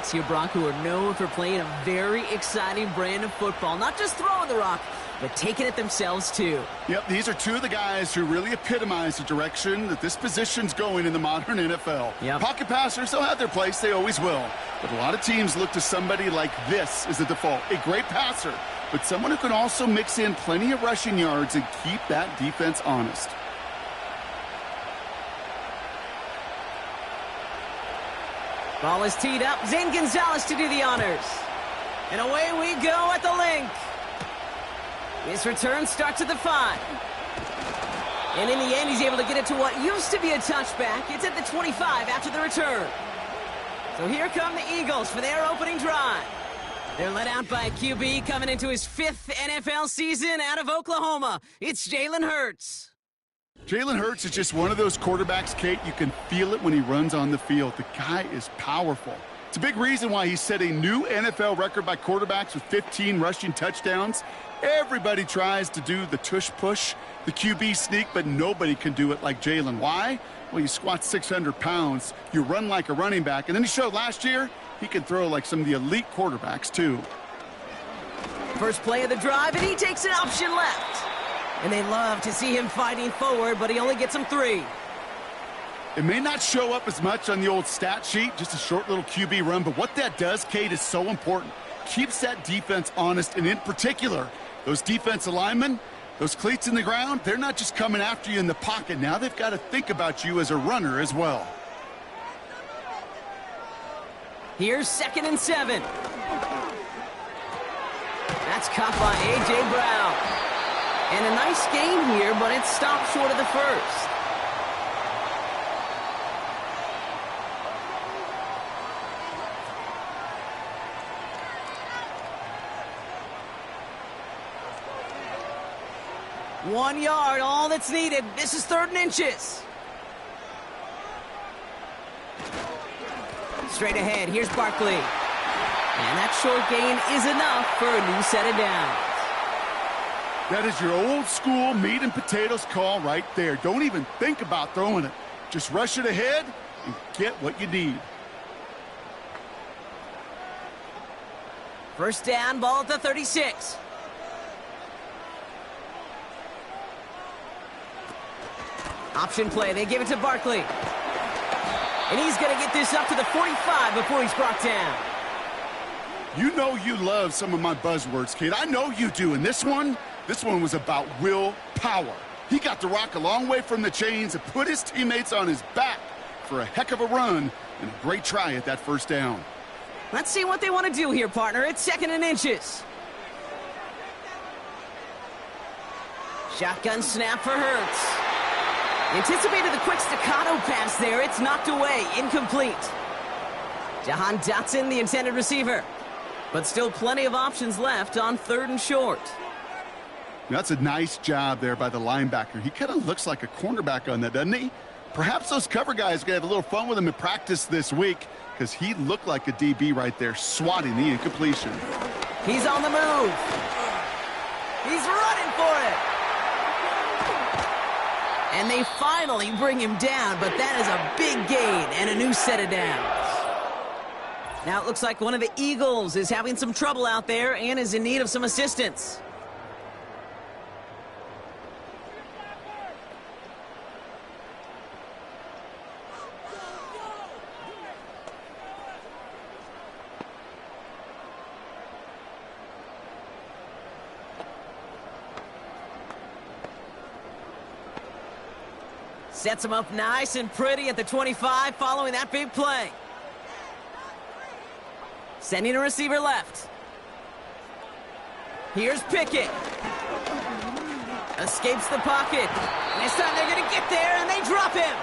quarterbacks here, Brock, who are known for playing a very exciting brand of football. Not just throwing the rock, but taking it themselves, too. Yep, these are two of the guys who really epitomize the direction that this position's going in the modern NFL. Yep. Pocket passers, they'll have their place. They always will. But a lot of teams look to somebody like this as the default. A great passer, but someone who can also mix in plenty of rushing yards and keep that defense honest. Ball is teed up. Zane Gonzalez to do the honors. And away we go at the link. His return starts at the 5. And in the end, he's able to get it to what used to be a touchback. It's at the 25 after the return. So here come the Eagles for their opening drive. They're led out by a QB coming into his 5th NFL season out of Oklahoma. It's Jalen Hurts. Jalen Hurts is just one of those quarterbacks, Kate, you can feel it when he runs on the field. The guy is powerful. It's a big reason why he set a new NFL record by quarterbacks with 15 rushing touchdowns. Everybody tries to do the tush-push, the QB sneak, but nobody can do it like Jalen. Why? Well, you squat 600 pounds, you run like a running back, and then he showed last year he can throw like some of the elite quarterbacks, too. First play of the drive, and he takes an option left. And they love to see him fighting forward, but he only gets them 3. It may not show up as much on the old stat sheet, just a short little QB run, but what that does, Kate, is so important. Keeps that defense honest, and in particular, those defensive linemen, those cleats in the ground, they're not just coming after you in the pocket. Now they've got to think about you as a runner as well. Here's 2nd and 7. That's caught by A.J. Brown. And a nice gain here, but it stopped short of the first. One yard, all that's needed. This is 3rd and inches. Straight ahead, here's Barkley. And that short gain is enough for a new set of downs. That is your old school meat and potatoes call right there. Don't even think about throwing it. Just rush it ahead and get what you need. First down, ball at the 36. Option play, they give it to Barkley. And he's going to get this up to the 45 before he's brought down. You know you love some of my buzzwords, Kate. I know you do. And this one was about willpower. He got the rock a long way from the chains and put his teammates on his back for a heck of a run and a great try at that first down. Let's see what they want to do here, partner. It's 2nd and inches. Shotgun snap for Hurts. Anticipated the quick staccato pass there. It's knocked away. Incomplete. Jahan Dotson, the intended receiver. But still plenty of options left on 3rd and short. That's a nice job there by the linebacker. He kind of looks like a cornerback on that, doesn't he? Perhaps those cover guys are going to have a little fun with him in practice this week because he looked like a DB right there, swatting the incompletion. He's on the move. He's running for it. And they finally bring him down, but that is a big gain and a new set of downs. Now it looks like one of the Eagles is having some trouble out there and is in need of some assistance. Sets him up nice and pretty at the 25 following that big play. Sending a receiver left. Here's Pickett. Escapes the pocket. And this time they're going to get there, and they drop him.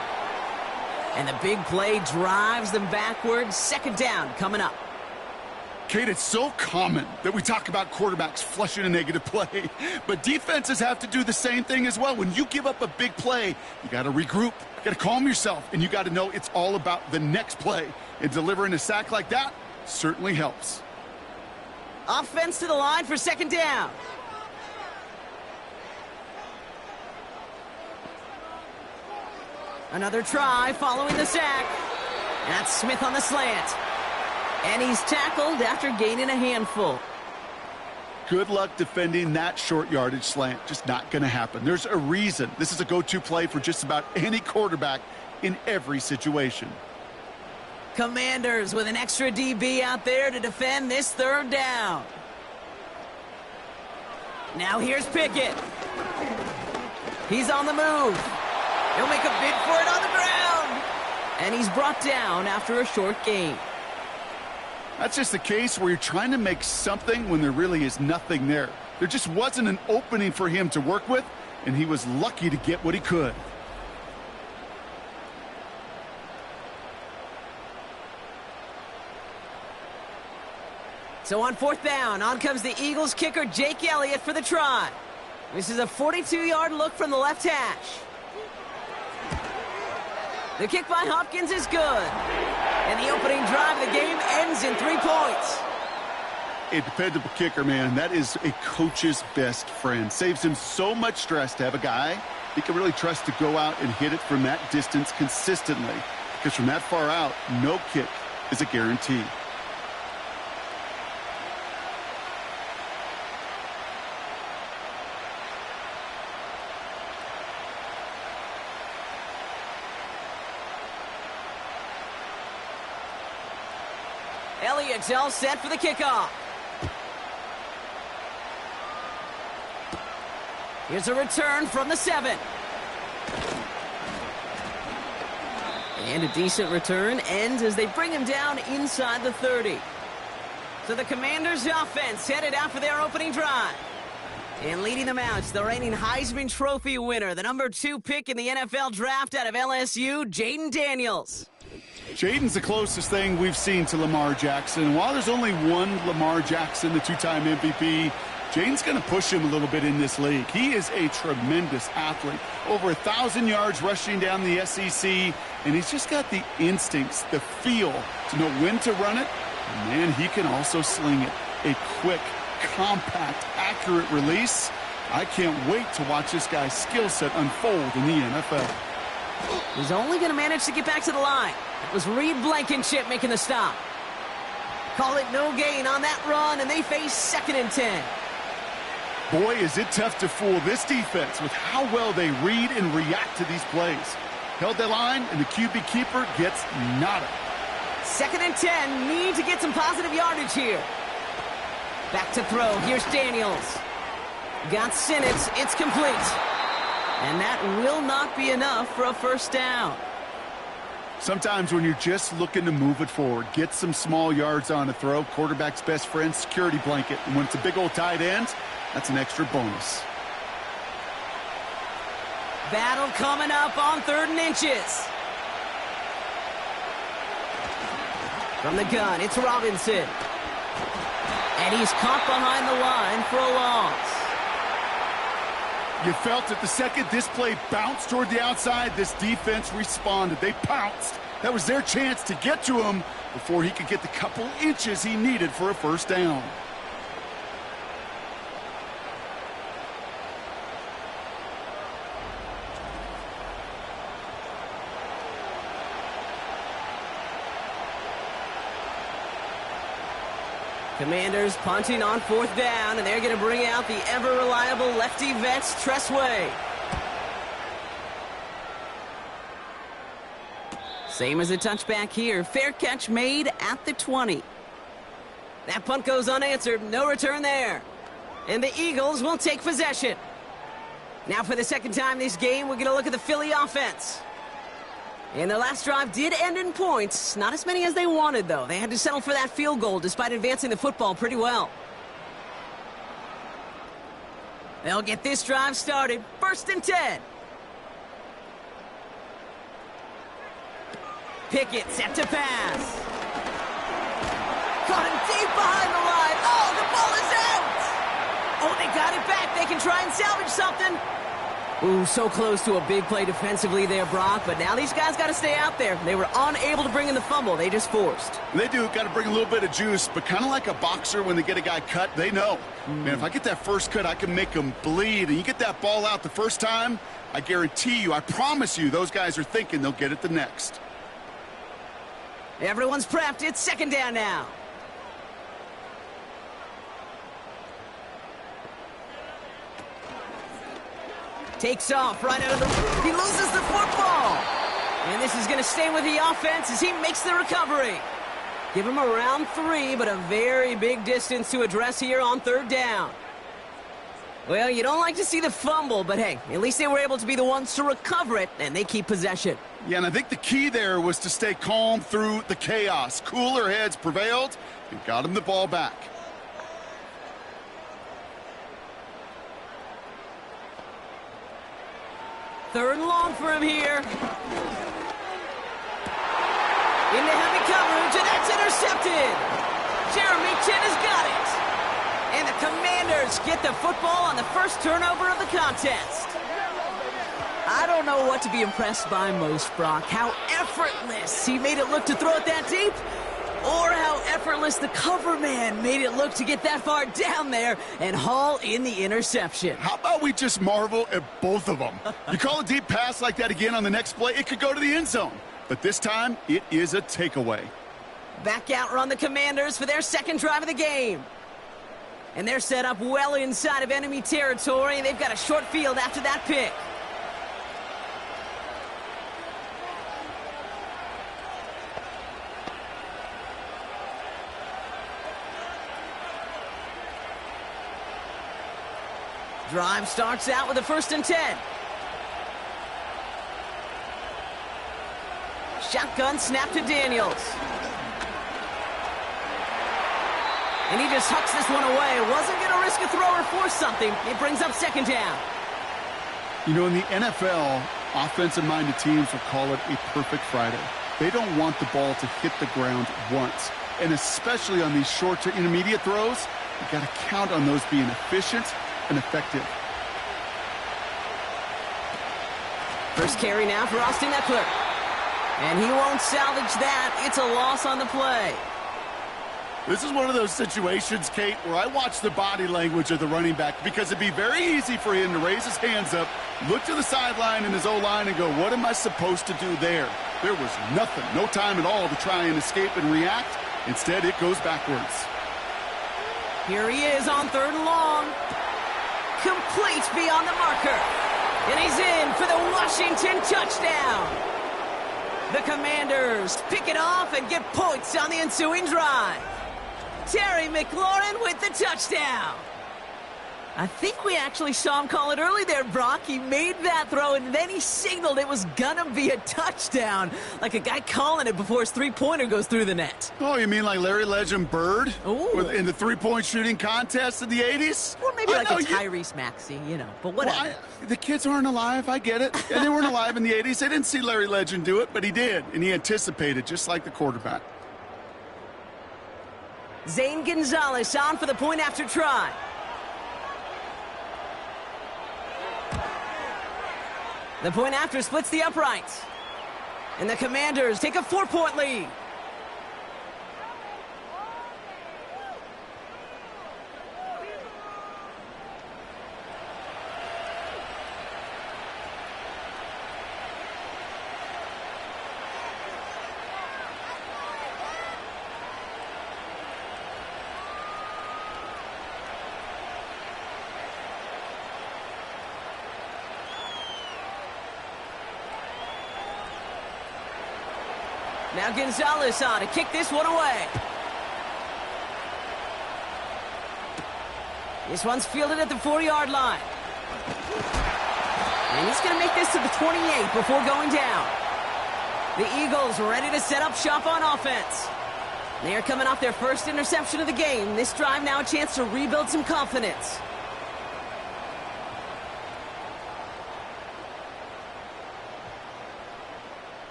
And the big play drives them backwards. 2nd down coming up. Kate, it's so common that we talk about quarterbacks flushing a negative play, but defenses have to do the same thing as well. When you give up a big play, you got to regroup, you got to calm yourself, and you got to know it's all about the next play. And delivering a sack like that certainly helps. Offense to the line for 2nd down. Another try following the sack. That's Smith on the slant. And he's tackled after gaining a handful. Good luck defending that short yardage slant. Just not going to happen. There's a reason. This is a go-to play for just about any quarterback in every situation. Commanders with an extra DB out there to defend this third down. Now here's Pickett. He's on the move. He'll make a bid for it on the ground. And he's brought down after a short gain. That's just a case where you're trying to make something when there really is nothing there. There just wasn't an opening for him to work with, and he was lucky to get what he could. So on fourth down, on comes the Eagles kicker Jake Elliott for the try. This is a 42-yard look from the left hash. The kick by Hopkins is good. And the opening drive of the game ends in 3 points. A dependable kicker, man. That is a coach's best friend. Saves him so much stress to have a guy he can really trust to go out and hit it from that distance consistently. Because from that far out, no kick is a guarantee. Elliott's all set for the kickoff. Here's a return from the 7. And a decent return ends as they bring him down inside the 30. So the Commanders' offense headed out for their opening drive. And leading them out is the reigning Heisman Trophy winner, the number 2 pick in the NFL draft out of LSU, Jaden Daniels. Jaden's the closest thing we've seen to Lamar Jackson. While there's only one Lamar Jackson, the 2-time MVP, Jaden's going to push him a little bit in this league. He is a tremendous athlete. Over 1,000 yards rushing down the SEC, and he's just got the instincts, the feel to know when to run it. And man, he can also sling it. A quick, compact, accurate release. I can't wait to watch this guy's skill set unfold in the NFL. He's only going to manage to get back to the line. It was Reed Blankenship making the stop. Call it no gain on that run, and they face 2nd and 10. Boy, is it tough to fool this defense with how well they read and react to these plays. Held that line, and the QB keeper gets nada. 2nd and 10, need to get some positive yardage here. Back to throw, here's Daniels. Got Sinnott, it's complete. And that will not be enough for a first down. Sometimes when you're just looking to move it forward, get some small yards on a throw, quarterback's best friend, security blanket. And when it's a big old tight end, that's an extra bonus. Battle coming up on 3rd and inches. From the gun, it's Robinson. And he's caught behind the line for a loss. You felt it the second this play bounced toward the outside, this defense responded. They pounced. That was their chance to get to him before he could get the couple inches he needed for a first down. Commanders punting on 4th down, and they're going to bring out the ever-reliable lefty vets, Tressway. Same as a touchback here. Fair catch made at the 20. That punt goes unanswered. No return there. And the Eagles will take possession. Now for the 2nd time this game, we're going to look at the Philly offense. And their last drive did end in points. Not as many as they wanted, though. They had to settle for that field goal despite advancing the football pretty well. They'll get this drive started. 1st and 10. Pickett set to pass. Caught him deep behind the line. Oh, the ball is out! Oh, they got it back. They can try and salvage something. Ooh, so close to a big play defensively there, Brock, but now these guys got to stay out there. They were unable to bring in the fumble. They just forced. They do. Got to bring a little bit of juice, but kind of like a boxer when they get a guy cut, they know. Man, if I get that first cut, I can make them bleed. And you get that ball out the first time, I guarantee you, I promise you, those guys are thinking they'll get it the next. Everyone's prepped. It's second down now. Takes off right out of the... He loses the football. And this is going to stay with the offense as he makes the recovery. Give him around 3, but a very big distance to address here on third down. Well, you don't like to see the fumble, but hey, at least they were able to be the ones to recover it, and they keep possession. Yeah, and I think the key there was to stay calm through the chaos. Cooler heads prevailed and got him the ball back. Third and long for him here. Into heavy coverage, and that's intercepted. Jeremy Chin has got it. And the Commanders get the football on the first turnover of the contest. I don't know what to be impressed by most, Brock. How effortless he made it look to throw it that deep, or how effortless the cover man made it look to get that far down there and haul in the interception. How about we just marvel at both of them? You call a deep pass like that again on the next play, it could go to the end zone. But this time, it is a takeaway. Back out run the Commanders for their second drive of the game. And they're set up well inside of enemy territory. They've got a short field after that pick. Drive starts out with a 1st and 10. Shotgun snap to Daniels. And he just hucks this one away. Wasn't going to risk a throw or force something. It brings up second down. You know, in the NFL, offensive-minded teams will call it a perfect Friday. They don't want the ball to hit the ground once. And especially on these short to intermediate throws, you got to count on those being efficient and effective. First carry now for Austin Eckler. And he won't salvage that. It's a loss on the play. This is one of those situations, Kate, where I watch the body language of the running back because it'd be very easy for him to raise his hands up, look to the sideline in his O-line and go, what am I supposed to do there? There was nothing, no time at all to try and escape and react. Instead, it goes backwards. Here he is on 3rd and long. Complete beyond the marker. And he's in for the Washington touchdown. The Commanders pick it off and get points on the ensuing drive. Terry McLaurin with the touchdown. I think we actually saw him call it early there, Brock. He made that throw, and then he signaled it was gonna be a touchdown. Like a guy calling it before his three-pointer goes through the net. Oh, you mean like Larry Legend Bird? Ooh. In the three-point shooting contest in the 80s? Or maybe like a Tyrese Maxey, you know, but whatever. Well, the kids aren't alive, I get it. And they weren't alive in the 80s. They didn't see Larry Legend do it, but he did, and he anticipated, just like the quarterback. Zane Gonzalez on for the point after try. The point after splits the uprights. And the Commanders take a 4-point lead. Now Gonzalez on to kick this one away. This one's fielded at the 4-yard line. And he's going to make this to the 28 before going down. The Eagles ready to set up shop on offense. They are coming off their first interception of the game. This drive now a chance to rebuild some confidence.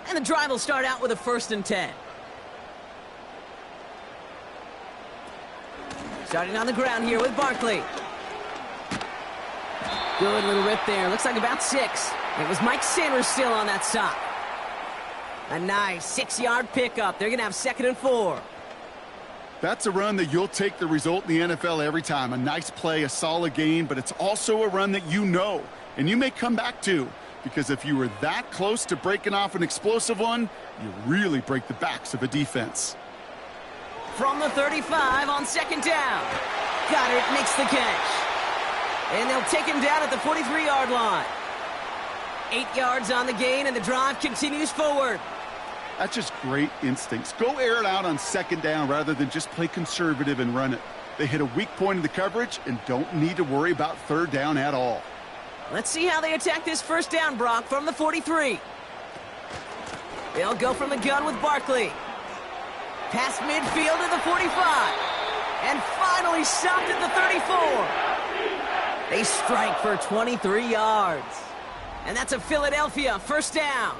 And the drive will start out with a 1st and 10. Starting on the ground here with Barkley. Good little rip there. Looks like about 6. It was Mike Sanders still on that stop. A nice 6-yard pickup. They're going to have 2nd and 4. That's a run that you'll take the result in the NFL every time. A nice play, a solid game, but it's also a run that you know and you may come back to, because if you were that close to breaking off an explosive one, you really break the backs of a defense. From the 35 on second down. Goddard makes the catch. And they'll take him down at the 43-yard line. 8 yards on the gain, and the drive continues forward. That's just great instincts. Go air it out on second down rather than just play conservative and run it. They hit a weak point in the coverage and don't need to worry about third down at all. Let's see how they attack this first down, Brock, from the 43. They'll go from the gun with Barkley. Past midfield to the 45. And finally stopped at the 34. They strike for 23 yards. And that's a Philadelphia first down.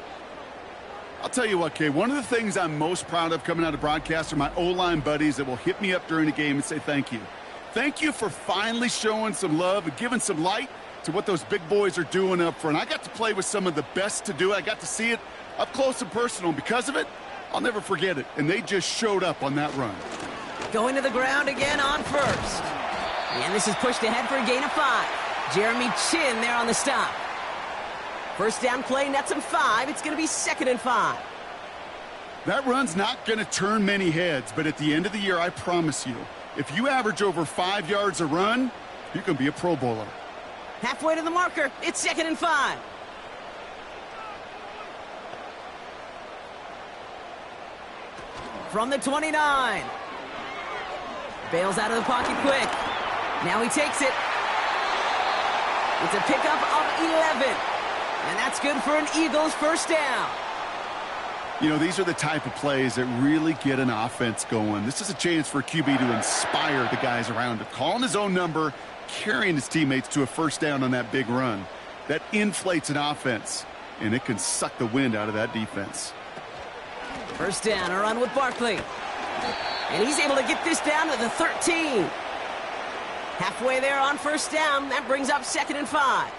I'll tell you what, Kay, one of the things I'm most proud of coming out of broadcast are my O-line buddies that will hit me up during the game and say thank you. Thank you for finally showing some love and giving some light to what those big boys are doing up front. I got to play with some of the best to do it. I got to see it up close and personal. And because of it, I'll never forget it. And they just showed up on that run. Going to the ground again on first. And this is pushed ahead for a gain of 5. Jeremy Chin there on the stop. First down play, nets him 5. It's going to be 2nd and 5. That run's not going to turn many heads, but at the end of the year, I promise you, if you average over 5 yards a run, you can be a Pro Bowler. Halfway to the marker. It's 2nd and 5. From the 29. Bails out of the pocket quick. Now he takes it. It's a pickup of 11. And that's good for an Eagles first down. You know, these are the type of plays that really get an offense going. This is a chance for a QB to inspire the guys around him. Calling his own number, carrying his teammates to a first down on that big run. That inflates an offense, and it can suck the wind out of that defense. First down, a run with Barkley. And he's able to get this down to the 13. Halfway there on first down. That brings up 2nd and 5.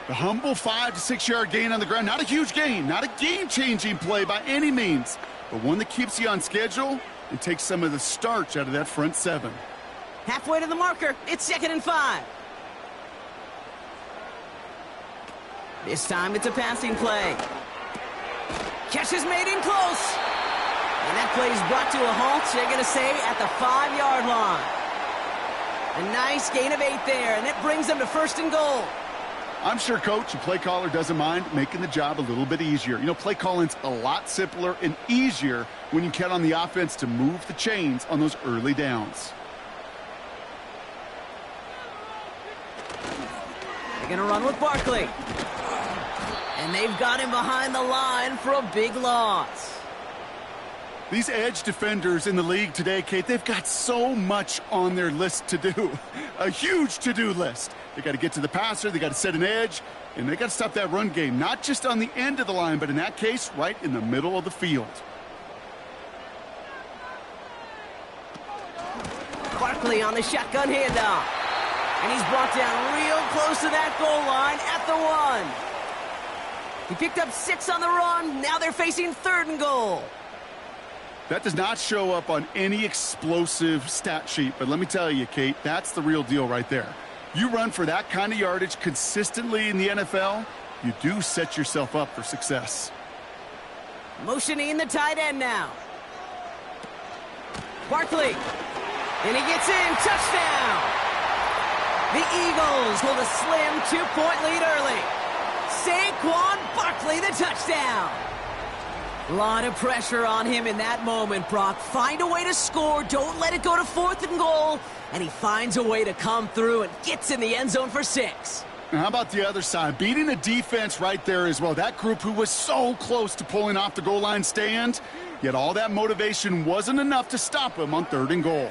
The humble 5 to 6 yard gain on the ground. Not a huge gain, not a game-changing play by any means, but one that keeps you on schedule and takes some of the starch out of that front 7. Halfway to the marker. It's 2nd and 5. This time it's a passing play. Catch is made in close. And that play is brought to a halt, they're going to say, at the 5-yard line. A nice gain of 8 there, and it brings them to 1st and goal. I'm sure coach and play caller doesn't mind making the job a little bit easier. You know, play calling's a lot simpler and easier when you count on the offense to move the chains on those early downs. They're going to run with Barkley. And they've got him behind the line for a big loss. These edge defenders in the league today, Kate, they've got so much on their list to do. A huge to-do list. They got to get to the passer, they got to set an edge, and they got to stop that run game, not just on the end of the line, but in that case, right in the middle of the field. Barkley on the shotgun handoff. And he's brought down real close to that goal line at the 1. He picked up 6 on the run. Now they're facing 3rd and goal. That does not show up on any explosive stat sheet, but let me tell you, Kate, that's the real deal right there. You run for that kind of yardage consistently in the NFL, you do set yourself up for success. Motioning the tight end now. Barkley. And he gets in. Touchdown. The Eagles hold a slim 2-point lead early. Saquon Barkley, the touchdown. A lot of pressure on him in that moment, Brock. Find a way to score. Don't let it go to 4th and goal. And he finds a way to come through and gets in the end zone for 6. And how about the other side? Beating the defense right there as well. That group who was so close to pulling off the goal line stand, yet all that motivation wasn't enough to stop him on 3rd and goal.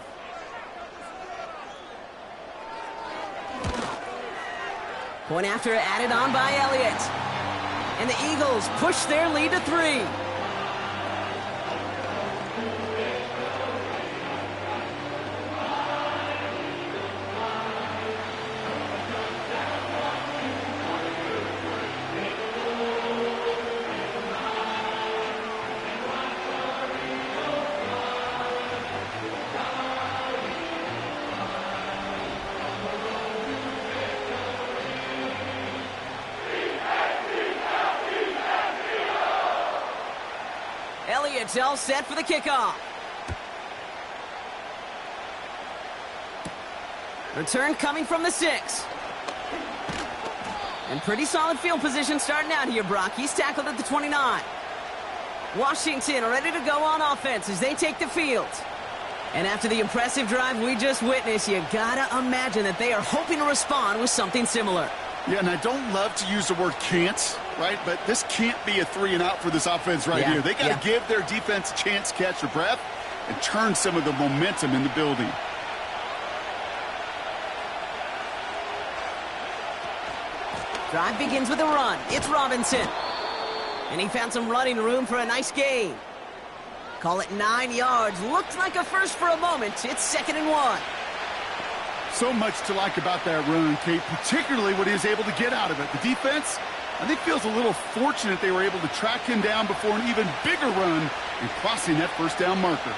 Point after added on by Elliott. And the Eagles push their lead to 3. it. All set for the kickoff. Return coming from the 6. And pretty solid field position starting out here, Brock. He's tackled at the 29. Washington ready to go on offense as they take the field. And after the impressive drive we just witnessed, you gotta imagine that they are hoping to respond with something similar. Yeah, and I don't love to use the word can't, right? But this can't be a 3-and-out for this offense right here. They got to give their defense a chance to catch their breath and turn some of the momentum in the building. Drive begins with a run. It's Robinson. And he found some running room for a nice gain. Call it 9 yards. Looked like a first for a moment. It's 2nd and 1. So much to like about that run, Kate, particularly what he was able to get out of it. The defense, I think, feels a little fortunate they were able to track him down before an even bigger run and crossing that first down marker.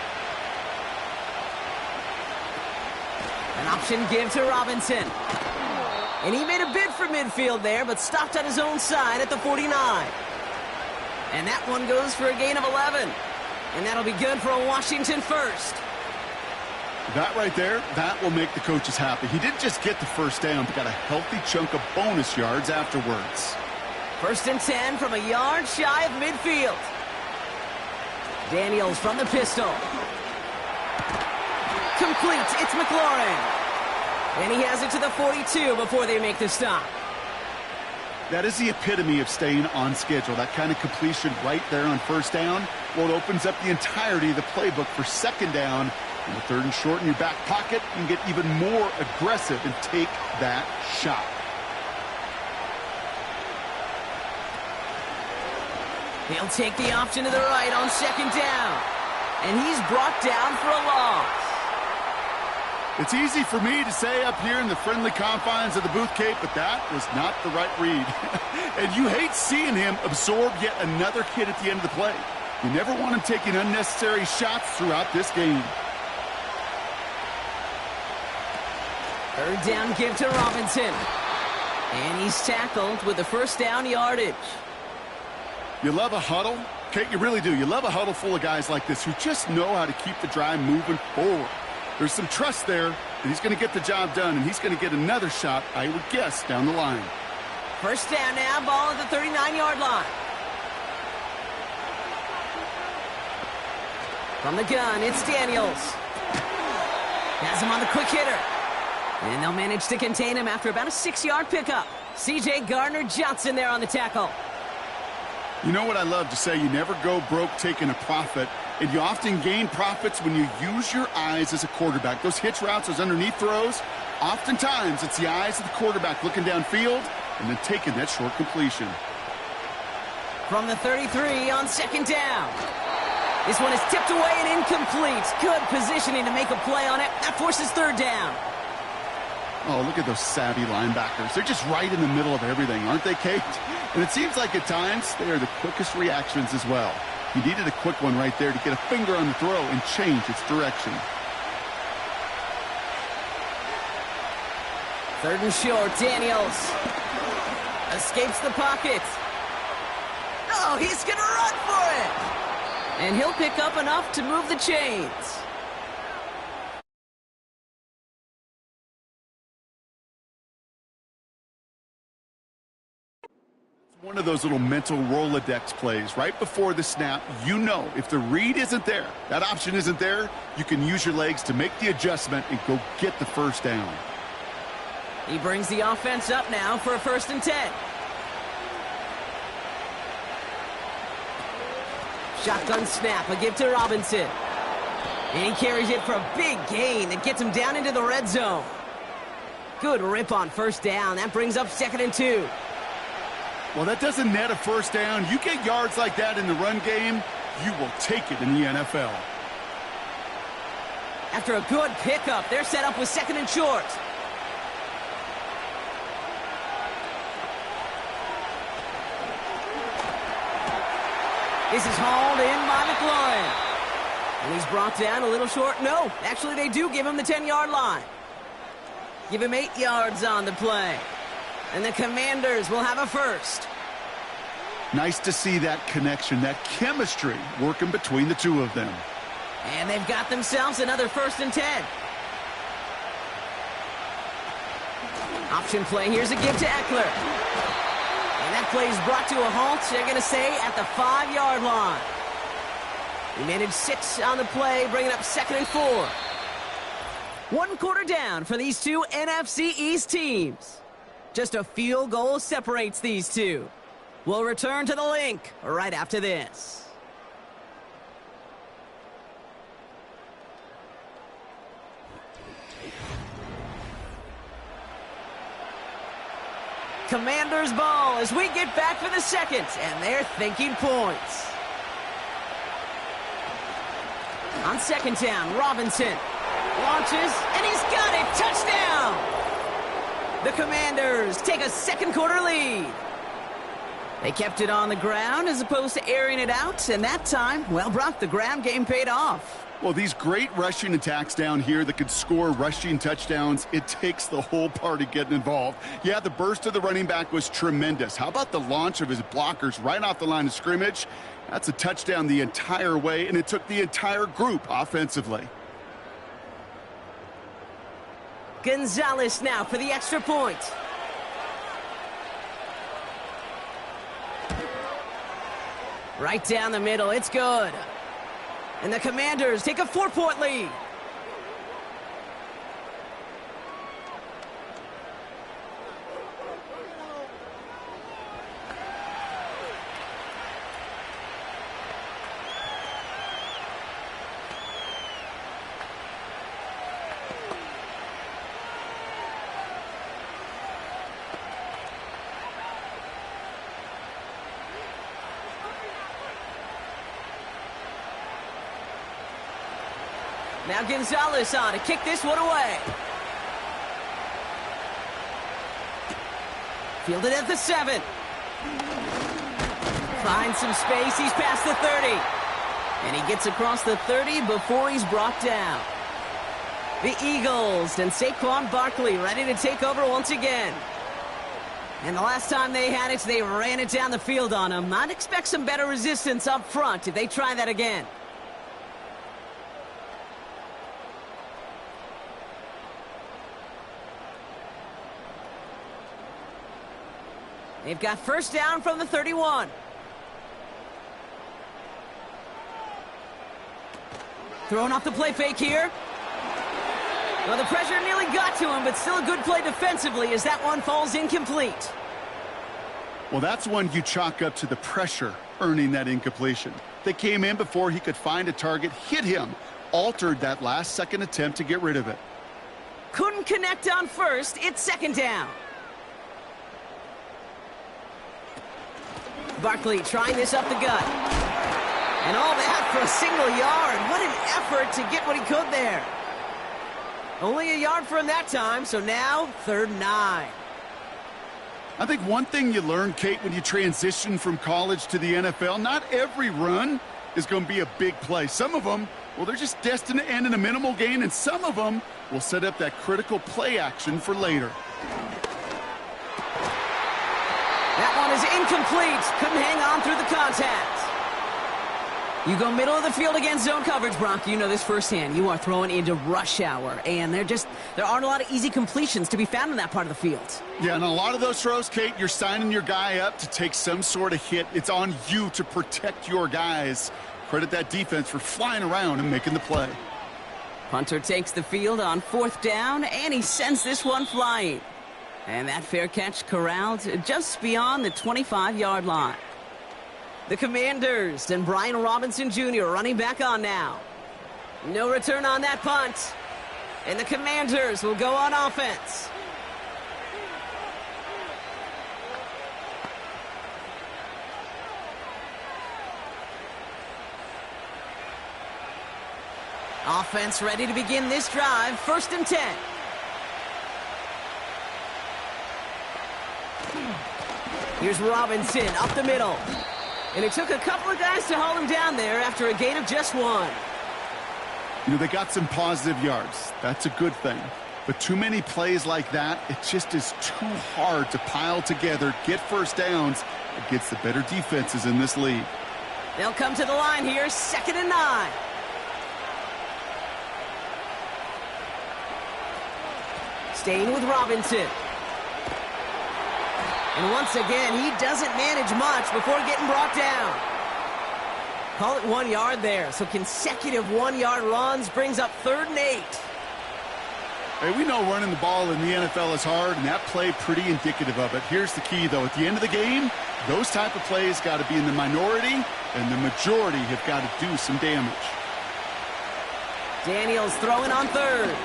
An option give to Robinson. And he made a bid for midfield there, but stopped on his own side at the 49. And that one goes for a gain of 11. And that'll be good for a Washington first. That right there, that will make the coaches happy. He didn't just get the first down, but got a healthy chunk of bonus yards afterwards. 1st and 10 from a yard shy of midfield. Daniels from the pistol. Complete. It's McLaurin. And he has it to the 42 before they make the stop. That is the epitome of staying on schedule. That kind of completion right there on first down. Well, it opens up the entirety of the playbook for 2nd down. And the 3rd and short in your back pocket, you can get even more aggressive and take that shot. He'll take the option to the right on 2nd down. And he's brought down for a loss. It's easy for me to say up here in the friendly confines of the booth, Kate, but that was not the right read. And you hate seeing him absorb yet another hit at the end of the play. You never want him taking unnecessary shots throughout this game. 3rd down give to Robinson. And he's tackled with the first down yardage. You love a huddle? Kate, you really do. You love a huddle full of guys like this who just know how to keep the drive moving forward. There's some trust there that he's going to get the job done, and he's going to get another shot, I would guess, down the line. 1st down now, ball at the 39-yard line. From the gun, it's Daniels. Has him on the quick hitter. And they'll manage to contain him after about a 6-yard pickup. C.J. Gardner-Johnson there on the tackle. You know what I love to say? You never go broke taking a profit, and you often gain profits when you use your eyes as a quarterback. Those hitch routes, those underneath throws, oftentimes it's the eyes of the quarterback looking downfield and then taking that short completion. From the 33 on 2nd down. This one is tipped away and incomplete. Good positioning to make a play on it. That forces 3rd down. Oh, look at those savvy linebackers. They're just right in the middle of everything, aren't they, Kate? And it seems like at times they are the quickest reactions as well. He needed a quick one right there to get a finger on the throw and change its direction. 3rd and short, Daniels. Escapes the pocket. Oh, he's going to run for it. And he'll pick up enough to move the chains. One of those little mental Rolodex plays. Right before the snap, you know if the read isn't there, that option isn't there, you can use your legs to make the adjustment and go get the first down. He brings the offense up now for a 1st and 10. Shotgun snap, a give to Robinson. And he carries it for a big gain that gets him down into the red zone. Good rip on 1st down. That brings up 2nd and 2. Well, that doesn't net a first down. You get yards like that in the run game, you will take it in the NFL. After a good pickup, they're set up with 2nd and short. This is hauled in by McLaurin. And he's brought down a little short. No, actually they do give him the 10-yard line. Give him 8 yards on the play. And the Commanders will have a first. Nice to see that connection, that chemistry working between the two of them. And they've got themselves another 1st and 10. Option play. Here's a give to Eckler. And that play is brought to a halt. They're going to say at the 5-yard line. He managed 6 on the play, bringing up 2nd and 4. 1 quarter down for these two NFC East teams. Just a field goal separates these two. We'll return to the link right after this. Commanders ball as we get back for the 2nd, and they're thinking points. On 2nd down, Robinson launches, and he's got it. Touchdown! The Commanders take a 2nd quarter lead. They kept it on the ground as opposed to airing it out, and that time, well, Brock, the ground game paid off. Well, these great rushing attacks down here that could score rushing touchdowns, it takes the whole party getting involved. Yeah, the burst of the running back was tremendous. How about the launch of his blockers right off the line of scrimmage? That's a touchdown the entire way, and it took the entire group offensively. Gonzalez now for the extra point. Right down the middle, it's good. And the Commanders take a 4-point lead. Now Gonzalez on to kick this one away. Fielded at the 7. Finds some space. He's past the 30. And he gets across the 30 before he's brought down. The Eagles and Saquon Barkley ready to take over once again. And the last time they had it, they ran it down the field on him. I'd expect some better resistance up front if they try that again. They've got 1st down from the 31. Throwing off the play fake here. Well, the pressure nearly got to him, but still a good play defensively as that one falls incomplete. Well, that's one you chalk up to the pressure earning that incompletion. They came in before he could find a target, hit him, altered that last-second attempt to get rid of it. Couldn't connect on 1st. It's 2nd down. Barkley trying this up the gut. And all that for a single yard. What an effort to get what he could there. Only a yard for him that time, so now 3rd and 9. I think one thing you learn, Kate, when you transition from college to the NFL, not every run is going to be a big play. Some of them, well, they're just destined to end in a minimal gain, and some of them will set up that critical play action for later. That one is incomplete. Couldn't hang on through the contact. You go middle of the field against zone coverage, Brock. You know this firsthand. You are throwing into rush hour, and there aren't a lot of easy completions to be found in that part of the field. Yeah, and a lot of those throws, Kate, you're signing your guy up to take some sort of hit. It's on you to protect your guys. Credit that defense for flying around and making the play. Punter takes the field on 4th down, and he sends this one flying. And that fair catch corralled just beyond the 25-yard line. The Commanders and Brian Robinson Jr. running back on now. No return on that punt. And the Commanders will go on offense. Offense ready to begin this drive. 1st and 10. Here's Robinson up the middle. And it took a couple of guys to hold him down there after a gain of just 1. You know, they got some positive yards. That's a good thing. But too many plays like that, it just is too hard to pile together, get first downs against the better defenses in this league. They'll come to the line here, 2nd and 9. Staying with Robinson. And once again, he doesn't manage much before getting brought down. Call it 1 yard there. So consecutive 1-yard runs brings up 3rd and 8. Hey, we know running the ball in the NFL is hard, and that play pretty indicative of it. Here's the key, though. At the end of the game, those type of plays got to be in the minority, and the majority have got to do some damage. Daniels throwing on 3rd.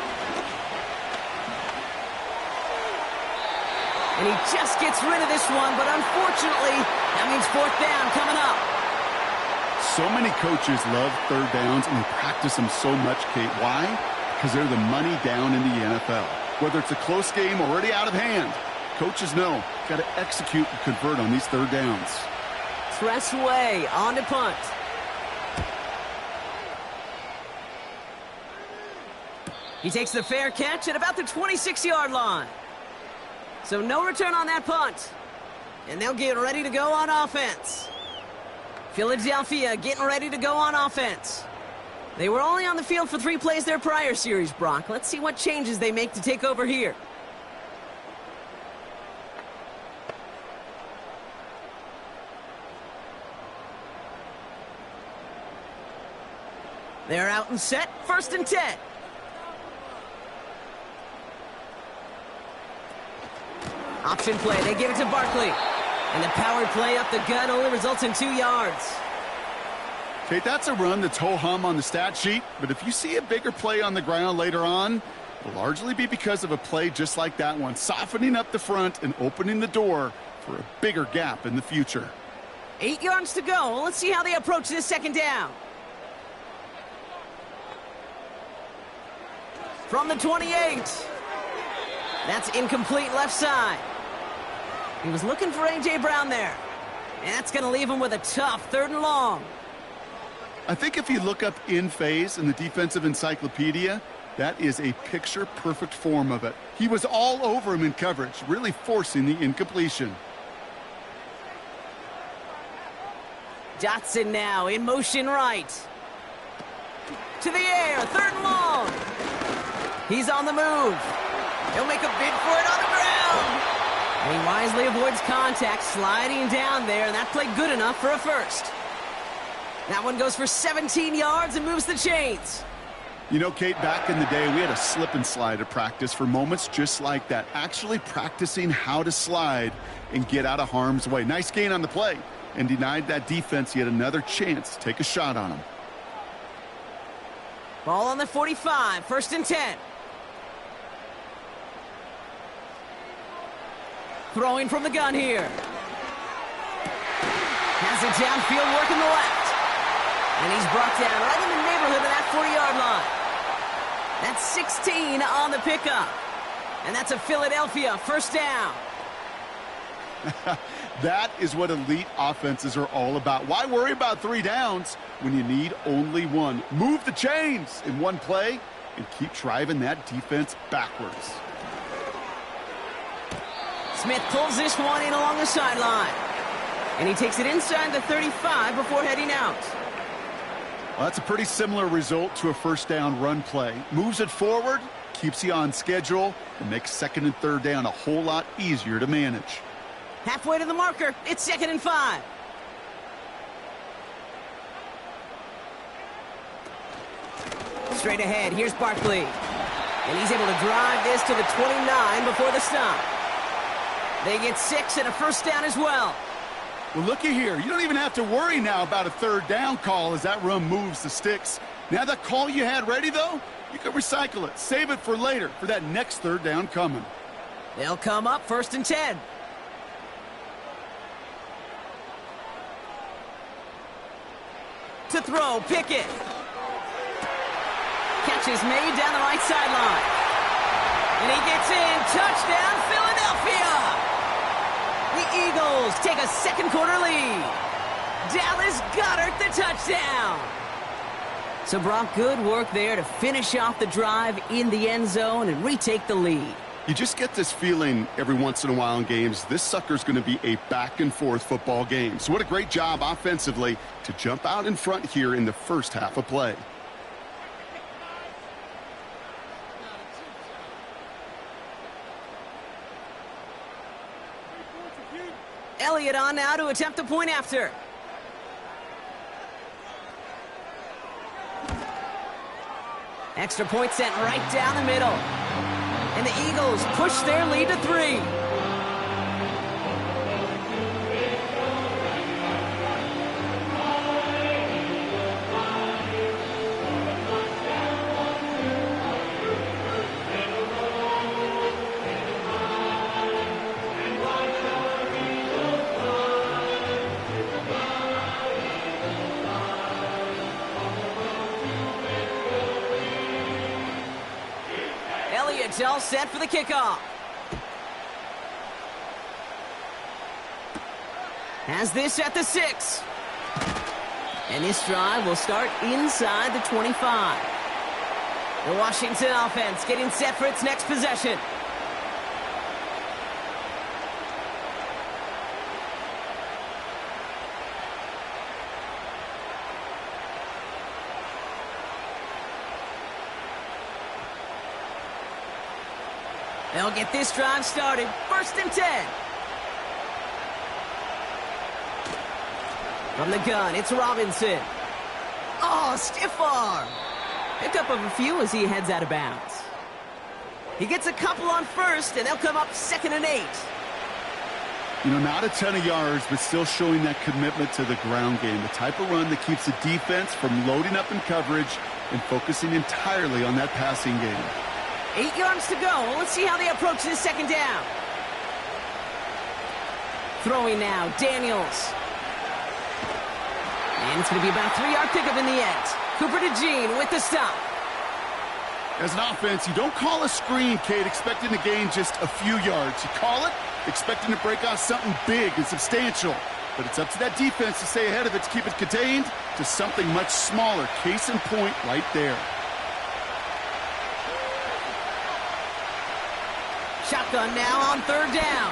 And he just gets rid of this one, but unfortunately, that means 4th down coming up. So many coaches love 3rd downs, and they practice them so much, Kate. Why? Because they're the money down in the NFL. Whether it's a close game already out of hand, coaches know, got to execute and convert on these 3rd downs. Press away, on to punt. He takes the fair catch at about the 26-yard line. So no return on that punt. And they'll get ready to go on offense. Philadelphia getting ready to go on offense. They were only on the field for 3 plays their prior series, Brock. Let's see what changes they make to take over here. They're out and set, 1st and 10. Option play, they give it to Barkley. And the power play up the gut only results in 2 yards. Kate, that's a run that's ho-hum on the stat sheet, but if you see a bigger play on the ground later on, it'll largely be because of a play just like that one, softening up the front and opening the door for a bigger gap in the future. 8 yards to go. Let's see how they approach this 2nd down. From the 28. That's incomplete left side. He was looking for A.J. Brown there. And that's going to leave him with a tough 3rd and long. I think if you look up in phase in the defensive encyclopedia, that is a picture-perfect form of it. He was all over him in coverage, really forcing the incompletion. Dotson now in motion right. To the air, 3rd and long. He's on the move. He'll make a bid for it on the ground. And he wisely avoids contact, sliding down there, and that played good enough for a 1st. That one goes for 17 yards and moves the chains. You know, Kate, back in the day, we had a slip and slide at practice for moments just like that. Actually practicing how to slide and get out of harm's way. Nice gain on the play, and denied that defense yet another chance to take a shot on him. Ball on the 45, 1st and 10. Throwing from the gun here. Has it downfield, working the left. And he's brought down right in the neighborhood of that 40-yard line. That's 16 on the pickup. And that's a Philadelphia 1st down. That is what elite offenses are all about. Why worry about 3 downs when you need only 1? Move the chains in one play and keep driving that defense backwards. Smith pulls this one in along the sideline. And he takes it inside the 35 before heading out. Well, that's a pretty similar result to a 1st down run play. Moves it forward, keeps you on schedule, and makes 2nd and 3rd down a whole lot easier to manage. Halfway to the marker, it's 2nd and 5. Straight ahead, here's Barkley. And he's able to drive this to the 29 before the stop. They get 6 and a 1st down as well. Well, looky here. You don't even have to worry now about a 3rd down call as that run moves the sticks. Now that call you had ready, though, you can recycle it. Save it for later for that next 3rd down coming. They'll come up 1st and 10. To throw, Pickett. Catch is made down the right sideline. And he gets in. Touchdown, Philadelphia! The Eagles take a 2nd quarter lead. Dallas Goedert the touchdown. So, Brock, good work there to finish off the drive in the end zone and retake the lead. You just get this feeling every once in a while in games, this sucker's going to be a back-and-forth football game. So what a great job offensively to jump out in front here in the first half of play. Elliott on now to attempt the point after. Extra point sent right down the middle. And the Eagles push their lead to 3. It's all set for the kickoff. Has this at the 6. And this drive will start inside the 25. The Washington offense getting set for its next possession. They'll get this drive started. 1st and 10. From the gun, it's Robinson. Oh, stiff arm. Pick up of a few as he heads out of bounds. He gets a couple on 1st, and they'll come up 2nd and 8. You know, not a ton of yards, but still showing that commitment to the ground game. The type of run that keeps the defense from loading up in coverage and focusing entirely on that passing game. 8 yards to go. Let's see how they approach this 2nd down. Throwing now, Daniels. And it's going to be about a 3-yard pickup in the end. Cooper to Jean with the stop. As an offense, you don't call a screen, Kate, expecting to gain just a few yards. You call it expecting to break out something big and substantial. But it's up to that defense to stay ahead of it, to keep it contained to something much smaller. Case in point right there. Shotgun now on 3rd down.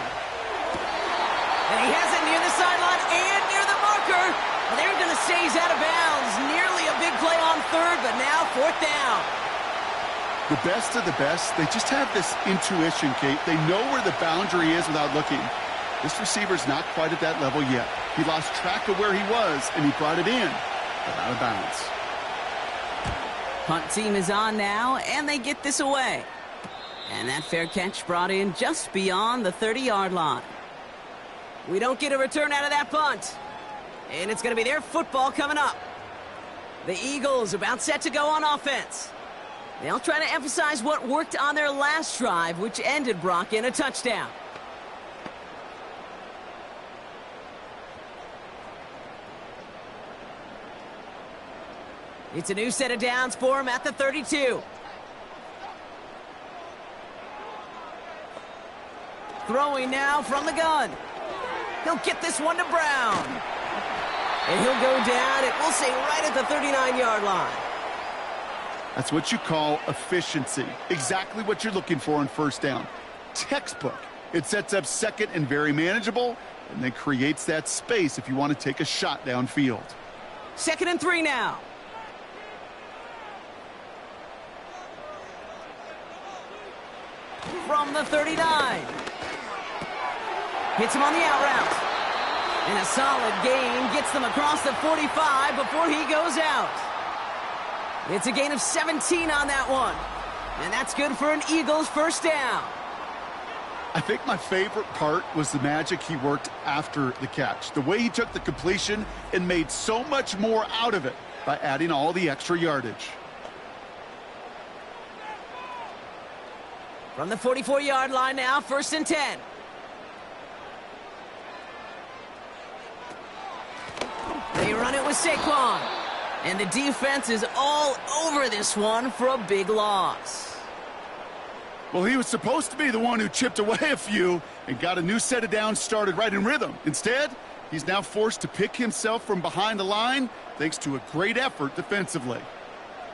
And he has it near the sideline and near the marker. Well, they're going to say he's out of bounds. Nearly a big play on 3rd, but now 4th down. The best of the best, they just have this intuition, Kate. They know where the boundary is without looking. This receiver's not quite at that level yet. He lost track of where he was, and he brought it in, but out of bounds. Punt team is on now, and they get this away. And that fair catch brought in just beyond the 30-yard line. We don't get a return out of that punt. And it's going to be their football coming up. The Eagles about set to go on offense. They'll try to emphasize what worked on their last drive, which ended, Brock, in a touchdown. It's a new set of downs for him at the 32. Throwing now from the gun. He'll get this one to Brown. And he'll go down, and we'll say right at the 39-yard line. That's what you call efficiency. Exactly what you're looking for on 1st down. Textbook. It sets up 2nd and very manageable, and then creates that space if you want to take a shot downfield. 2nd and 3 now. From the 39. Hits him on the out route. And a solid gain gets them across the 45 before he goes out. It's a gain of 17 on that one. And that's good for an Eagles 1st down. I think my favorite part was the magic he worked after the catch. The way he took the completion and made so much more out of it by adding all the extra yardage. From the 44-yard line now, 1st and 10. They run it with Saquon. And the defense is all over this one for a big loss. Well, he was supposed to be the one who chipped away a few and got a new set of downs started right in rhythm. Instead, he's now forced to pick himself from behind the line thanks to a great effort defensively.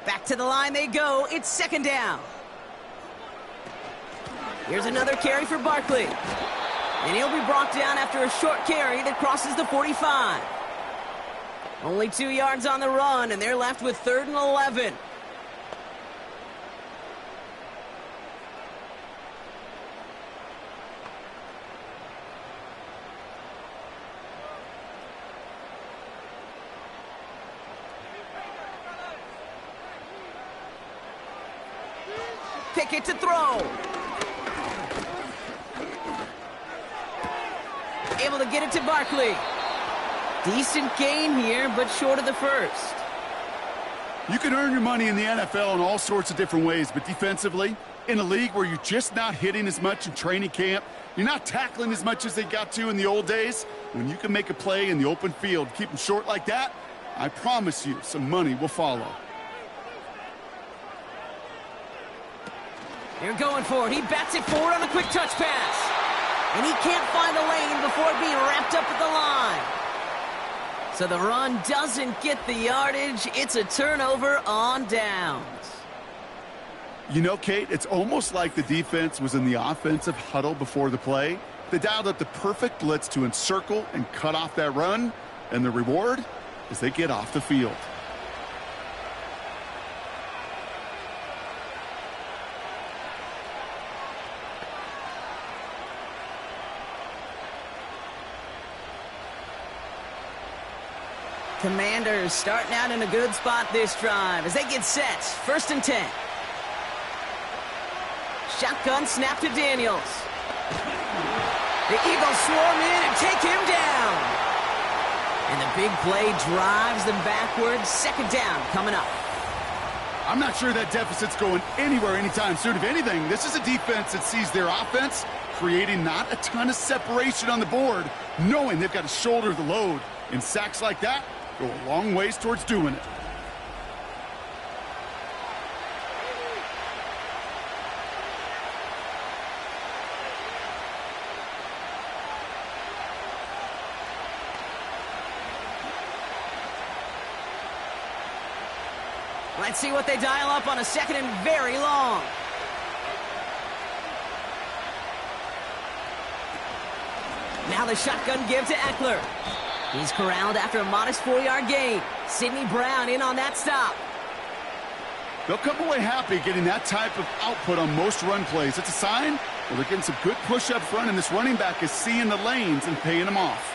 Back to the line they go. It's second down. Here's another carry for Barkley. And he'll be brought down after a short carry that crosses the 45. Only 2 yards on the run, and they're left with 3rd and 11. Pickett to throw. Able to get it to Barkley. Decent gain here, but short of the first. You can earn your money in the NFL in all sorts of different ways, but defensively, in a league where you're just not hitting as much in training camp, you're not tackling as much as they got to in the old days, when you can make a play in the open field, keep them short like that, I promise you some money will follow. They're going for it. He bats it forward on a quick touch pass. And he can't find the lane before being wrapped up at the line. So the run doesn't get the yardage. It's a turnover on downs. You know, Kate, it's almost like the defense was in the offensive huddle before the play. They dialed up the perfect blitz to encircle and cut off that run. And the reward is they get off the field. Commanders starting out in a good spot this drive as they get set. 1st and 10. Shotgun snap to Daniels. The Eagles swarm in and take him down. And the big play drives them backwards. 2nd down coming up. I'm not sure that deficit's going anywhere anytime soon. If anything, this is a defense that sees their offense creating not a ton of separation on the board, knowing they've got to shoulder the load. And sacks like that go a long ways towards doing it. Let's see what they dial up on a 2nd and very long. Now the shotgun give to Eckler. He's corralled after a modest 4-yard gain. Sidney Brown in on that stop. They'll come away happy getting that type of output on most run plays. It's a sign where they're getting some good push up front, and this running back is seeing the lanes and paying them off.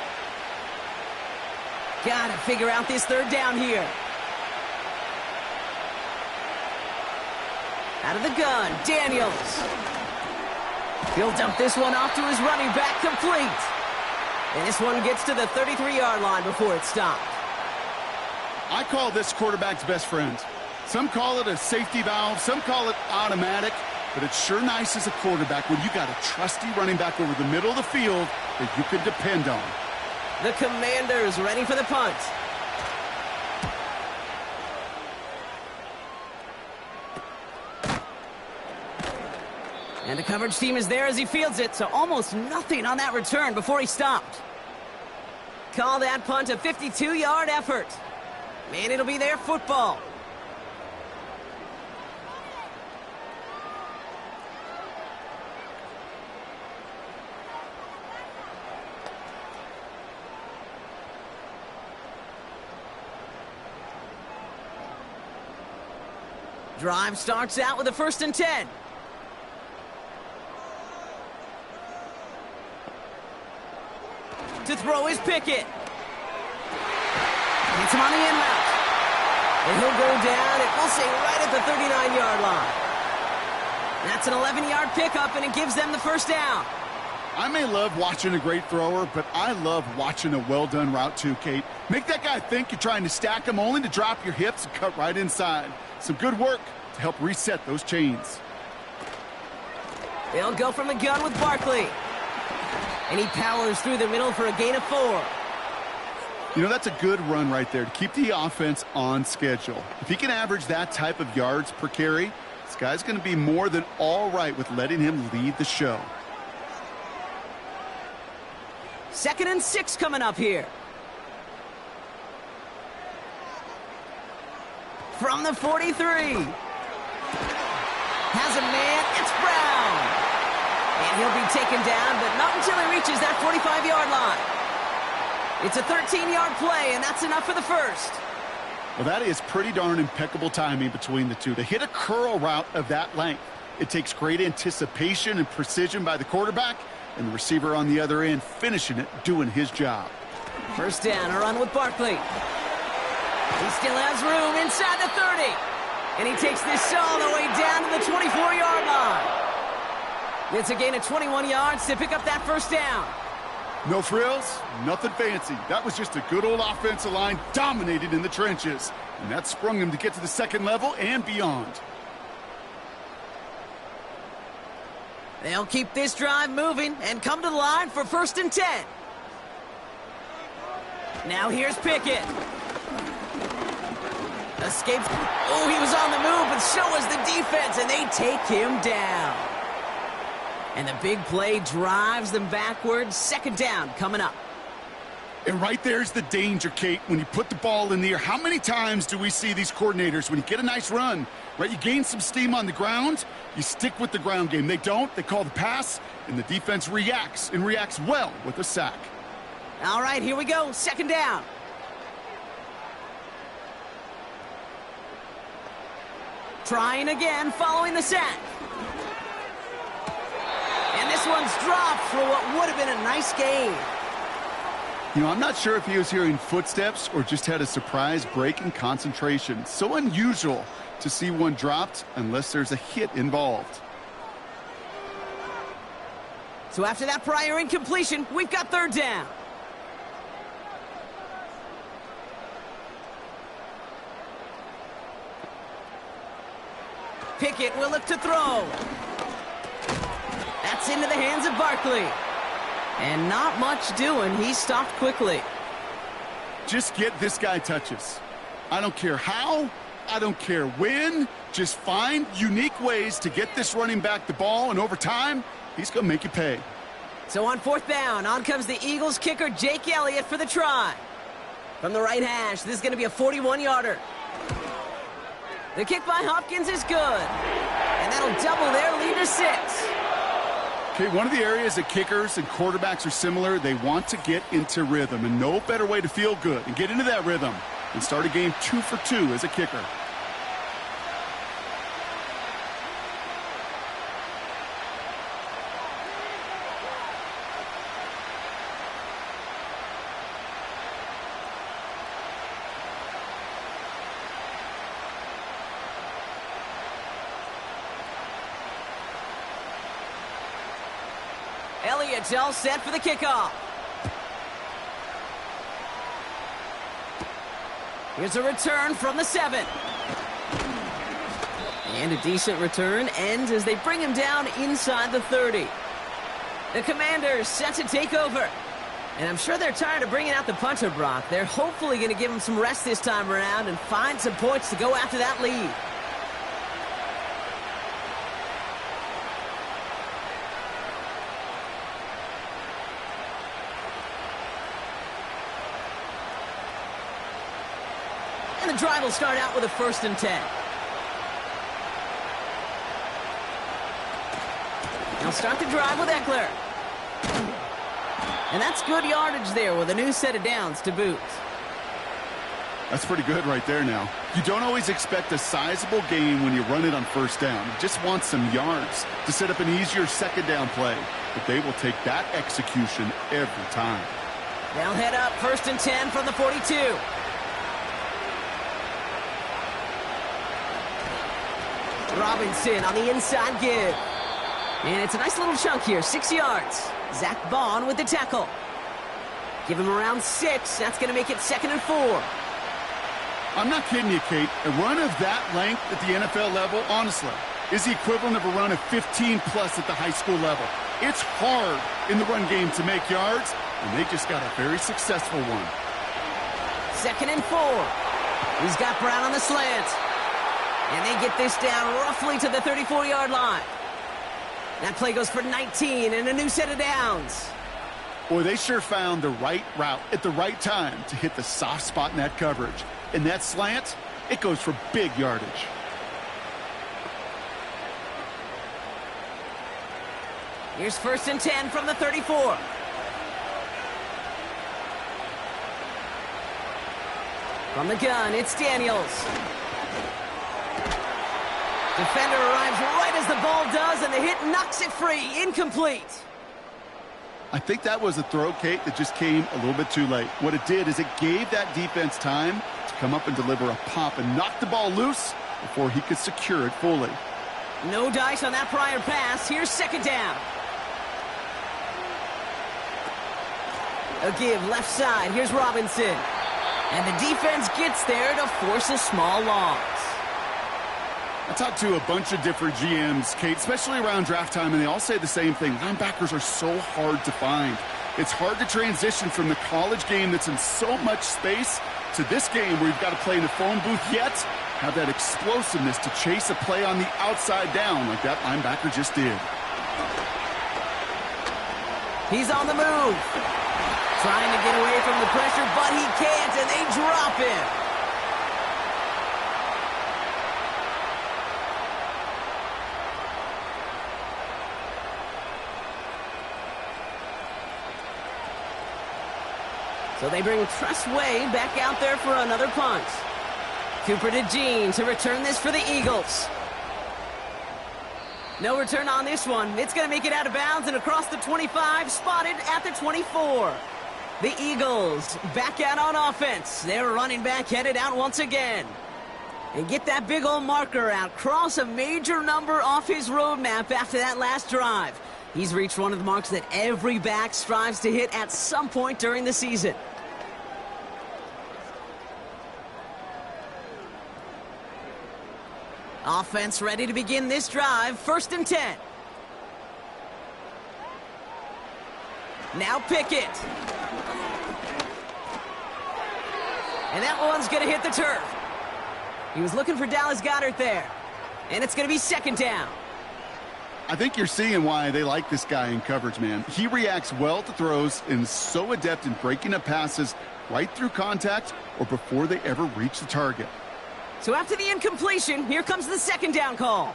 Gotta figure out this 3rd down here. Out of the gun, Daniels. He'll dump this one off to his running back, complete. And this one gets to the 33-yard line before it's stopped. I call this quarterback's best friend. Some call it a safety valve, some call it automatic, but it's sure nice as a quarterback when you got a trusty running back over the middle of the field that you can depend on. The Commanders ready for the punt. And the coverage team is there as he fields it, so almost nothing on that return before he stopped. Call that punt a 52-yard effort. Man, it'll be their football. Drive starts out with a 1st and 10. To throw is Pickett. Gets him on the in route. And he'll go down, and we'll say right at the 39-yard line. That's an 11-yard pickup, and it gives them the 1st down. I may love watching a great thrower, but I love watching a well-done route too, Kate. Make that guy think you're trying to stack him only to drop your hips and cut right inside. Some good work to help reset those chains. They'll go from the gun with Barkley. And he powers through the middle for a gain of 4. You know, that's a good run right there to keep the offense on schedule. If he can average that type of yards per carry, this guy's going to be more than all right with letting him lead the show. 2nd and 6 coming up here. from the 43. Has a man. It's Brown. And he'll be taken down, but not until he reaches that 45-yard line. It's a 13-yard play, and that's enough for the first. Well, that is pretty darn impeccable timing between the two. To hit a curl route of that length, it takes great anticipation and precision by the quarterback, and the receiver on the other end finishing it, doing his job. First down, a run with Barkley. He still has room inside the 30. And he takes this all the way down to the 24-yard line. It's a gain of 21 yards to pick up that first down. No frills, nothing fancy. That was just a good old offensive line dominated in the trenches. And that sprung him to get to the second level and beyond. They'll keep this drive moving and come to the line for 1st and 10. Now here's Pickett. Escapes. Oh, he was on the move, but so was the defense, and they take him down. And the big play drives them backwards. 2nd down coming up. And right there's the danger, Kate, when you put the ball in the air. How many times do we see these coordinators, when you get a nice run, right, you gain some steam on the ground, you stick with the ground game. They don't. They call the pass, and the defense reacts, and reacts well with a sack. All right, here we go. 2nd down. Trying again following the sack. And this one's dropped for what would have been a nice gain. You know, I'm not sure if he was hearing footsteps or just had a surprise break in concentration. So unusual to see one dropped unless there's a hit involved. So after that prior incompletion, we've got 3rd down. Pickett will look to throw. That's into the hands of Barkley. And not much doing. He stopped quickly. Just get this guy touches. I don't care how. I don't care when. Just find unique ways to get this running back the ball, and over time, he's going to make you pay. So on 4th down, on comes the Eagles kicker, Jake Elliott, for the try. From the right hash, this is going to be a 41-yarder. The kick by Hopkins is good. And that'll double their lead to 6. Okay, one of the areas that kickers and quarterbacks are similar, they want to get into rhythm. And no better way to feel good and get into that rhythm than start a game 2 for 2 as a kicker. Elliott's all set for the kickoff. Here's a return from the 7. And a decent return ends as they bring him down inside the 30. The Commanders set to take over. And I'm sure they're tired of bringing out the punter, Brock. They're hopefully going to give him some rest this time around and find some points to go after that lead. And the drive will start out with a 1st and 10. They'll start the drive with Eckler. And that's good yardage there with a new set of downs to boot. That's pretty good right there now. You don't always expect a sizable gain when you run it on 1st down. You just want some yards to set up an easier 2nd down play. But they will take that execution every time. They'll head up 1st and 10 from the 42. Robinson on the inside give. And it's a nice little chunk here, 6 yards. Zach Bond with the tackle. Give him around 6. That's going to make it 2nd and 4. I'm not kidding you, Kate. A run of that length at the NFL level, honestly, is the equivalent of a run of 15-plus at the high school level. It's hard in the run game to make yards, and they just got a very successful one. 2nd and 4. He's got Brown on the slant. And they get this down roughly to the 34-yard line. That play goes for 19 and a new set of downs. Boy, they sure found the right route at the right time to hit the soft spot in that coverage. And that slant, it goes for big yardage. Here's 1st and 10 from the 34. From the gun, it's Daniels. Defender arrives right as the ball does, and the hit knocks it free. Incomplete. I think that was a throw, Kate, that just came a little bit too late. What it did is it gave that defense time to come up and deliver a pop and knock the ball loose before he could secure it fully. No dice on that prior pass. Here's 2nd down. A give left side. Here's Robinson. And the defense gets there to force a small loss. I talked to a bunch of different GMs, Kate, especially around draft time, and they all say the same thing. Linebackers are so hard to find. It's hard to transition from the college game that's in so much space to this game where you've got to play in the phone booth, yet have that explosiveness to chase a play on the outside down like that linebacker just did. He's on the move. Trying to get away from the pressure, but he can't, and they drop him. So they bring Tressway back out there for another punt. Cooper to Jean to return this for the Eagles. No return on this one. It's going to make it out of bounds and across the 25, spotted at the 24. The Eagles back out on offense. Their running back headed out once again. And get that big old marker out. Cross a major number off his roadmap after that last drive. He's reached one of the marks that every back strives to hit at some point during the season. Offense ready to begin this drive. 1st and 10. Now Pickett. And that one's going to hit the turf. He was looking for Dallas Goedert there. And it's going to be 2nd down. I think you're seeing why they like this guy in coverage, man. He reacts well to throws and is so adept in breaking up passes right through contact or before they ever reach the target. So after the incompletion, here comes the 2nd down call.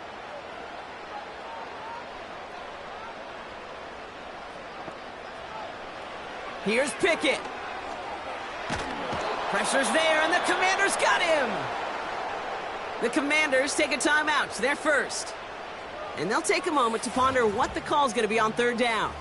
Here's Pickett. Pressure's there, and the Commanders got him. The Commanders take a timeout. They're first. And they'll take a moment to ponder what the call's going to be on 3rd down.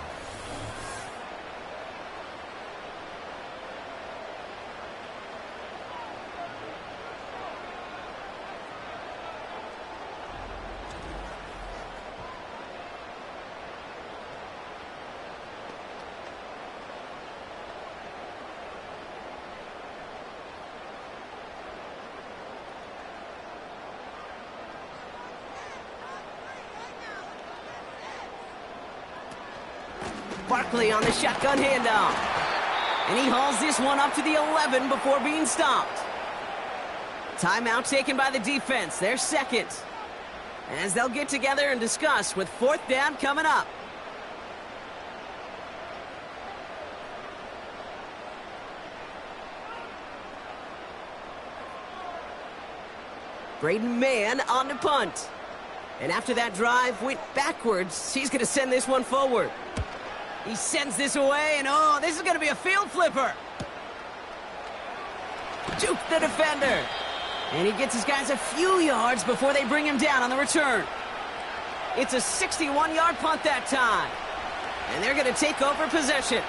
Barkley on the shotgun handoff. And he hauls this one up to the 11 before being stopped. Timeout taken by the defense. They're second. As they'll get together and discuss with 4th down coming up. Braden Mann on the punt. And after that drive went backwards, he's going to send this one forward. He sends this away, and oh, this is going to be a field flipper. Juke the defender. And he gets his guys a few yards before they bring him down on the return. It's a 61-yard punt that time. And they're going to take over possession.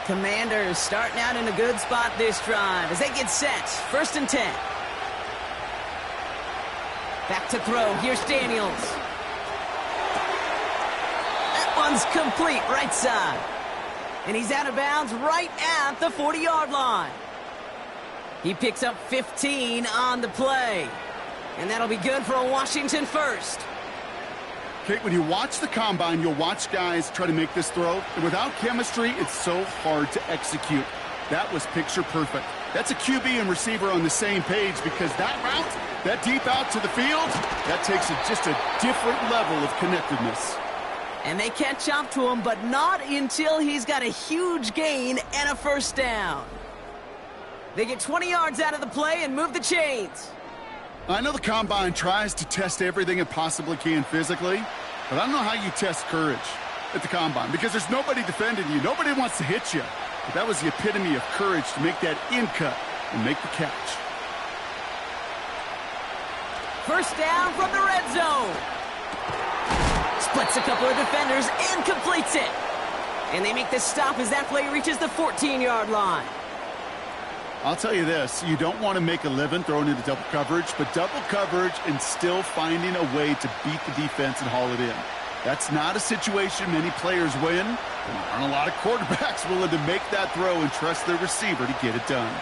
Commanders starting out in a good spot this drive as they get set. 1st and 10. Back to throw. Here's Daniels. That one's complete right side. And he's out of bounds right at the 40-yard line. He picks up 15 on the play. And that'll be good for a Washington first. Kate, when you watch the combine, you'll watch guys try to make this throw. And without chemistry, it's so hard to execute. That was picture perfect. That's a QB and receiver on the same page because that route, that deep out to the field, that takes just a different level of connectedness. And they catch up to him, but not until he's got a huge gain and a first down. They get 20 yards out of the play and move the chains. I know the Combine tries to test everything it possibly can physically, but I don't know how you test courage at the Combine because there's nobody defending you. Nobody wants to hit you. But that was the epitome of courage to make that in cut and make the catch. First down from the red zone. Splits a couple of defenders and completes it. And they make the stop as that play reaches the 14-yard line. I'll tell you this, you don't want to make a living throwing into double coverage, but double coverage and still finding a way to beat the defense and haul it in. That's not a situation many players win, and there aren't a lot of quarterbacks willing to make that throw and trust their receiver to get it done.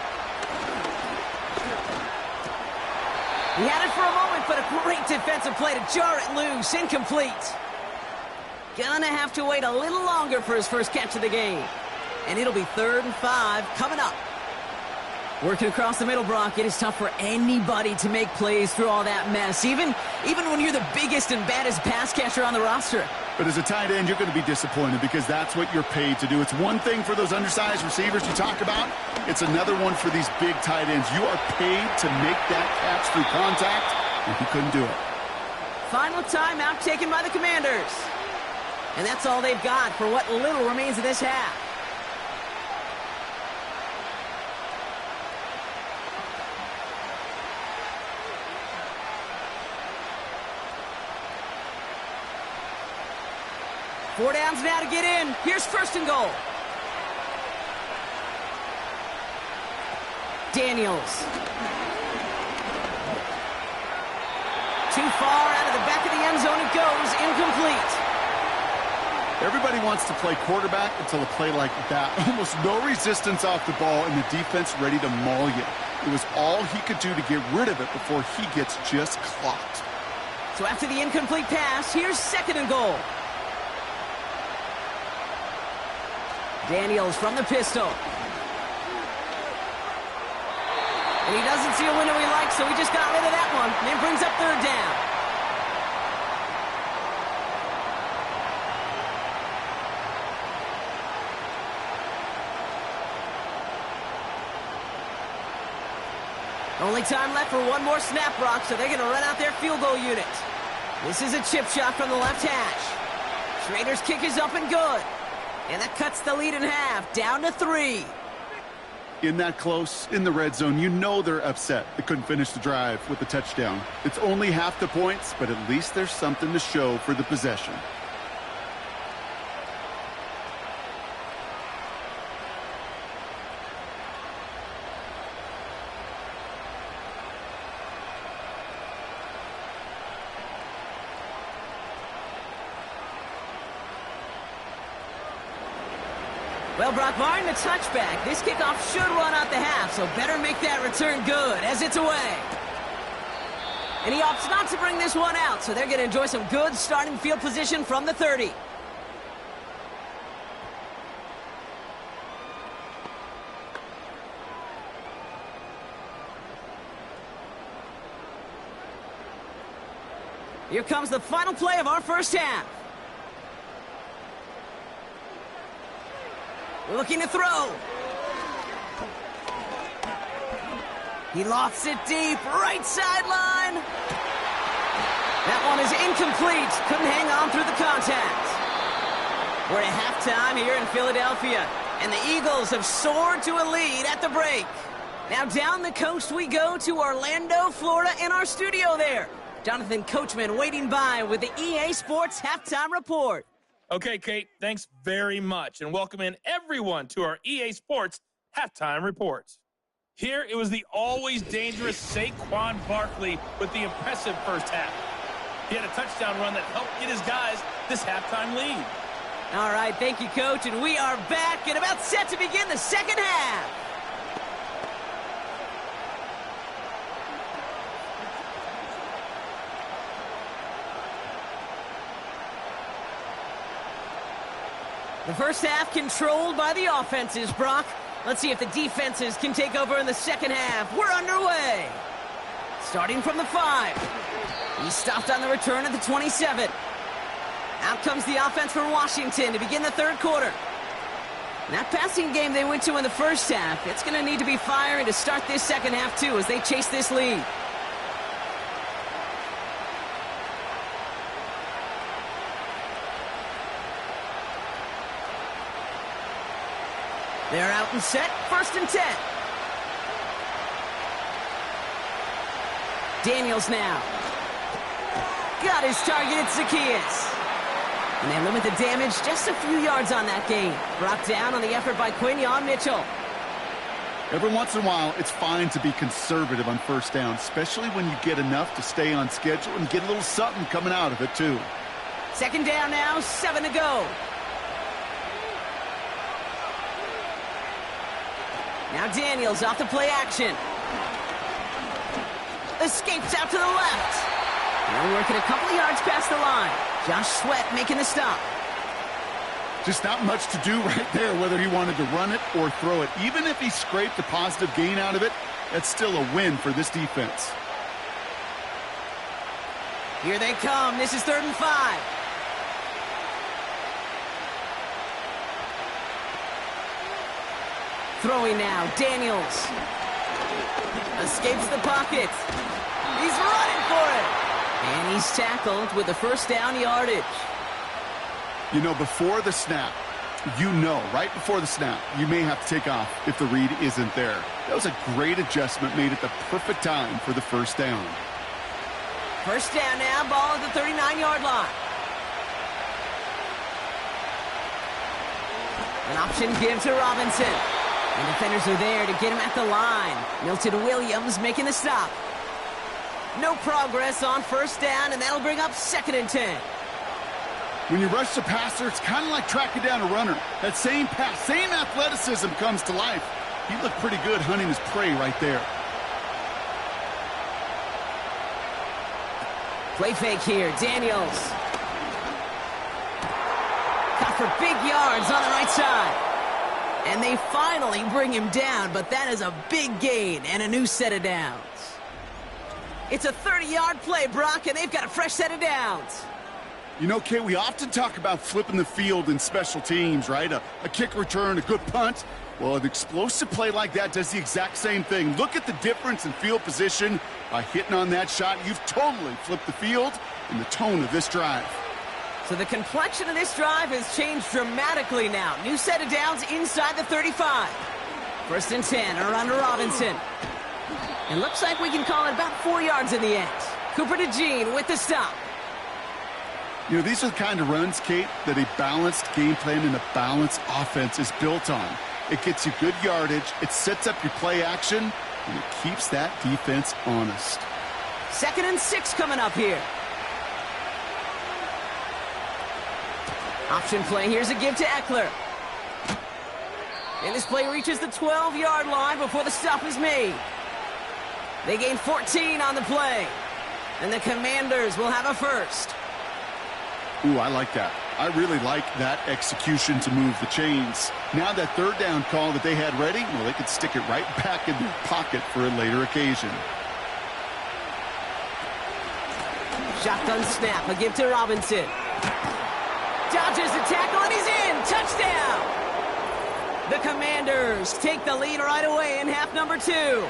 He had it for a moment, but a great defensive play to jar it loose. Incomplete. Gonna have to wait a little longer for his first catch of the game. And it'll be 3rd and 5 coming up. Working across the middle, Brock, it is tough for anybody to make plays through all that mess, even when you're the biggest and baddest pass catcher on the roster. But as a tight end, you're going to be disappointed because that's what you're paid to do. It's one thing for those undersized receivers you talk about. It's another one for these big tight ends. You are paid to make that catch through contact, and he couldn't do it. Final timeout taken by the Commanders. And that's all they've got for what little remains of this half. Four downs now to get in. Here's 1st and goal. Daniels. Too far out of the back of the end zone it goes. Incomplete. Everybody wants to play quarterback until a play like that. Almost no resistance off the ball and the defense ready to maul you. It was all he could do to get rid of it before he gets just clocked. So after the incomplete pass, here's 2nd and goal. Daniels from the pistol. And he doesn't see a window he likes, so he just got rid of that one. And brings up 3rd down. Only time left for one more snap, Brock, so they're going to run out their field goal unit. This is a chip shot from the left hash. Schrader's kick is up and good. And that cuts the lead in half, down to 3. In that close, in the red zone, you know they're upset they couldn't finish the drive with the touchdown. It's only half the points, but at least there's something to show for the possession. Well, Brock, barring the touchback, this kickoff should run out the half, so better make that return good as it's away. And he opts not to bring this one out, so they're going to enjoy some good starting field position from the 30. Here comes the final play of our first half. Looking to throw. He lofts it deep, right sideline. That one is incomplete. Couldn't hang on through the contact. We're at halftime here in Philadelphia, and the Eagles have soared to a lead at the break. Now down the coast we go to Orlando, Florida, in our studio there. Jonathan Coachman waiting by with the EA Sports Halftime Report. Okay, Kate, thanks very much, and welcome in everyone to our EA Sports Halftime Reports. Here, it was the always dangerous Saquon Barkley with the impressive first half. He had a touchdown run that helped get his guys this halftime lead. All right, thank you, Coach, and we are back and about set to begin the second half. The first half controlled by the offenses, Brock. Let's see if the defenses can take over in the second half. We're underway. Starting from the 5. He stopped on the return at the 27. Out comes the offense for Washington to begin the third quarter. That passing game they went to in the first half, it's going to need to be firing to start this second half too as they chase this lead. They're out and set, 1st and 10. Daniels now. Got his target at Zacchaeus. And they limit the damage just a few yards on that gain. Brought down on the effort by Quinyon Mitchell. Every once in a while, it's fine to be conservative on first down, especially when you get enough to stay on schedule and get a little something coming out of it, too. Second down now, 7 to go. Now Daniels off the play action. Escapes out to the left. They're working a couple of yards past the line. Josh Sweat making the stop. Just not much to do right there, whether he wanted to run it or throw it. Even if he scraped a positive gain out of it, that's still a win for this defense. Here they come. This is 3rd and 5. Throwing now, Daniels. Escapes the pocket. He's running for it. And he's tackled with the first down yardage. You know, before the snap, right before the snap, you may have to take off if the read isn't there. That was a great adjustment made at the perfect time for the first down. First down now, ball at the 39-yard line. An option give to Robinson. And defenders are there to get him at the line. Milton Williams making the stop. No progress on first down, and that'll bring up 2nd and 10. When you rush the passer, it's kind of like tracking down a runner. That same pass, same athleticism comes to life. He looked pretty good hunting his prey right there. Play fake here, Daniels. Caught for big yards on the right side. And they finally bring him down, but that is a big gain and a new set of downs. It's a 30-yard play, Brock, and they've got a fresh set of downs. You know, Kay, we often talk about flipping the field in special teams, right? A kick return, a good punt. Well, an explosive play like that does the exact same thing. Look at the difference in field position. By hitting on that shot, you've totally flipped the field and the tone of this drive. So the complexion of this drive has changed dramatically now. New set of downs inside the 35. 1st and 10, around to Robinson. It looks like we can call it about 4 yards in the end. Cooper to Jean with the stop. You know, these are the kind of runs, Kate, that a balanced game plan and a balanced offense is built on. It gets you good yardage, it sets up your play action, and it keeps that defense honest. 2nd and 6 coming up here. Option play, here's a give to Eckler. And this play reaches the 12-yard line before the stop is made. They gain 14 on the play. And the Commanders will have a first. Ooh, I like that. I really like that execution to move the chains. Now that 3rd down call that they had ready, well, they could stick it right back in their pocket for a later occasion. Shotgun snap, a give to Robinson. Dodges the tackle, and he's in. Touchdown! The Commanders take the lead right away in half number 2.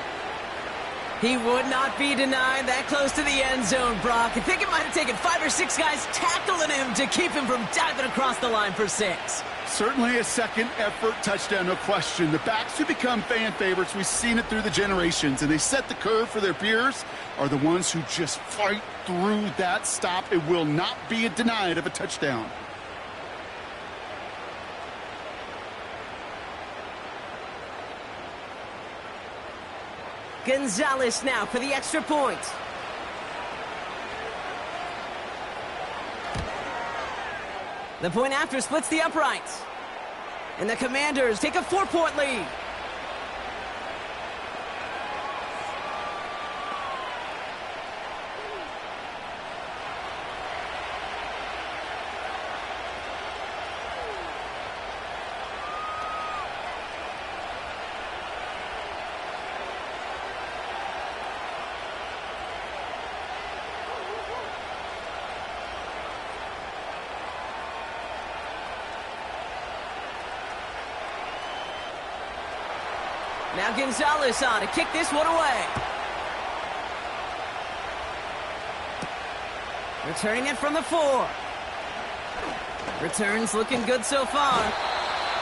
He would not be denied that close to the end zone, Brock. I think it might have taken 5 or 6 guys tackling him to keep him from diving across the line for 6. Certainly a second effort touchdown, no question. The backs who become fan favorites, we've seen it through the generations, and they set the curve for their peers, are the ones who just fight through that stop. It will not be denied of a touchdown. Gonzalez now for the extra point. The point after splits the uprights. And the Commanders take a 4-point lead. Now Gonzalez on to kick this one away. Returning it from the 4. Returns looking good so far.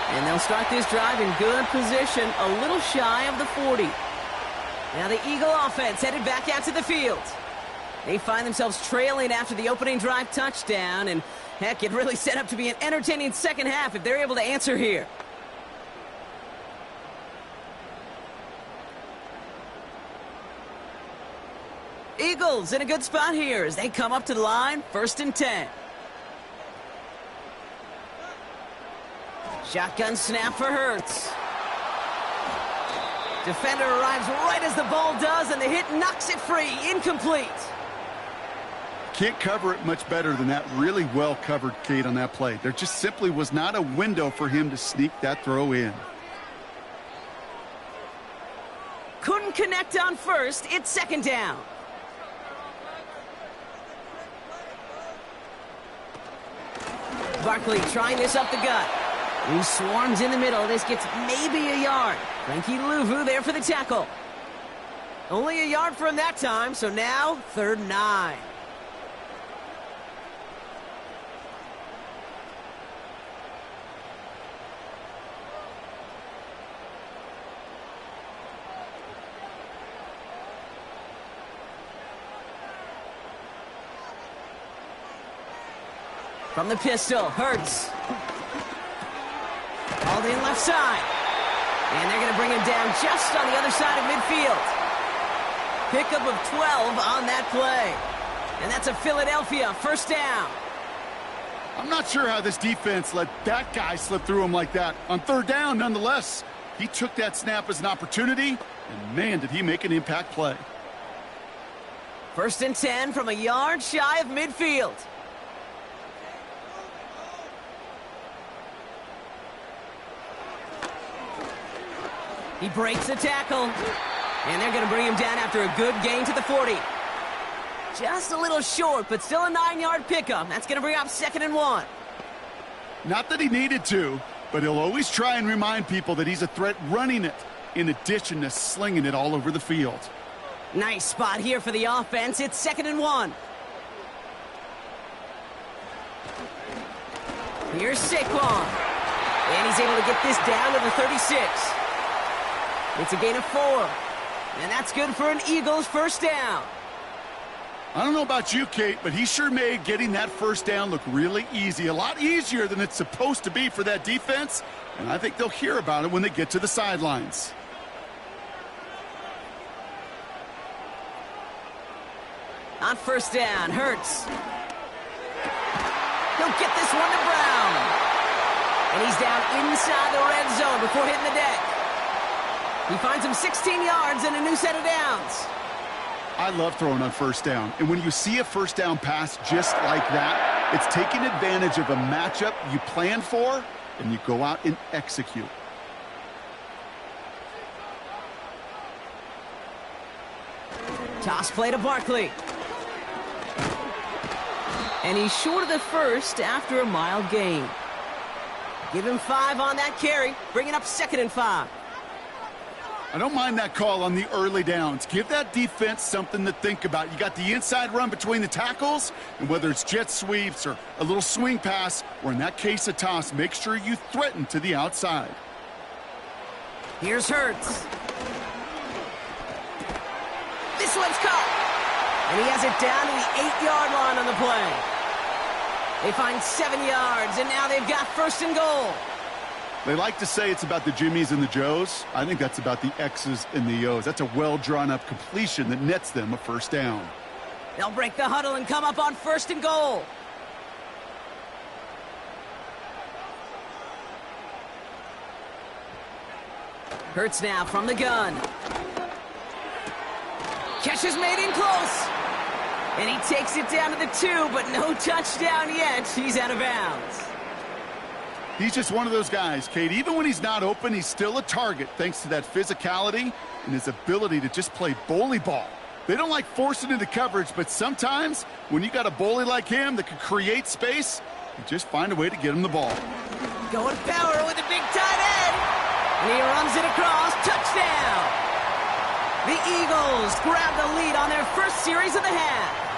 And they'll start this drive in good position, a little shy of the 40. Now the Eagle offense headed back out to the field. They find themselves trailing after the opening drive touchdown, and heck, it really set up to be an entertaining second half if they're able to answer here. Eagles in a good spot here as they come up to the line, 1st and 10. Shotgun snap for Hurts. Defender arrives right as the ball does, and the hit knocks it free. Incomplete. Can't cover it much better than that. Really well covered, Kate, on that play. There just simply was not a window for him to sneak that throw in. Couldn't connect on 1st. It's 2nd down. Barkley trying this up the gut. He swarms in the middle. This gets maybe a yard. Frankie Louvu there for the tackle. Only a yard for him that time, so now 3rd and 9. From the pistol, Hurts. Hauled in left side. And they're going to bring him down just on the other side of midfield. Pickup of 12 on that play. And that's a Philadelphia 1st down. I'm not sure how this defense let that guy slip through him like that. On 3rd down, nonetheless, he took that snap as an opportunity, and man, did he make an impact play. 1st and 10 from a yard shy of midfield. He breaks the tackle, and they're going to bring him down after a good gain to the 40. Just a little short, but still a 9-yard pickup. That's going to bring up 2nd and 1. Not that he needed to, but he'll always try and remind people that he's a threat running it, in addition to slinging it all over the field. Nice spot here for the offense. It's 2nd and 1. Here's Saquon. And he's able to get this down to the 36. It's a gain of 4. And that's good for an Eagles 1st down. I don't know about you, Kate, but he sure made getting that 1st down look really easy. A lot easier than it's supposed to be for that defense. And I think they'll hear about it when they get to the sidelines. On 1st down, Hurts. He'll get this one to Brown. And he's down inside the red zone before hitting the deck. He finds him 16 yards and a new set of downs. I love throwing on 1st down. And when you see a 1st down pass just like that, it's taking advantage of a matchup you planned for, and you go out and execute. Toss play to Barkley. And he's short of the 1st after a mild gain. Give him 5 on that carry, bringing up 2nd and 5. I don't mind that call on the early downs. Give that defense something to think about. You got the inside run between the tackles, and whether it's jet sweeps or a little swing pass, or in that case a toss, make sure you threaten to the outside. Here's Hurts. This one's caught. And he has it down to the 8-yard line on the play. They find 7 yards, and now they've got 1st and goal. They like to say it's about the Jimmies and the Joes. I think that's about the X's and the O's. That's a well-drawn-up completion that nets them a 1st down. They'll break the huddle and come up on 1st and goal. Hurts now from the gun. Catch is made in close. And he takes it down to the 2, but no touchdown yet. He's out of bounds. He's just one of those guys, Kate. Even when he's not open, he's still a target thanks to that physicality and his ability to just play bully ball. They don't like forcing into coverage, but sometimes when you got a bully like him that can create space, you just find a way to get him the ball. Going power with a big tight end. And he runs it across. Touchdown! The Eagles grab the lead on their first series of the half.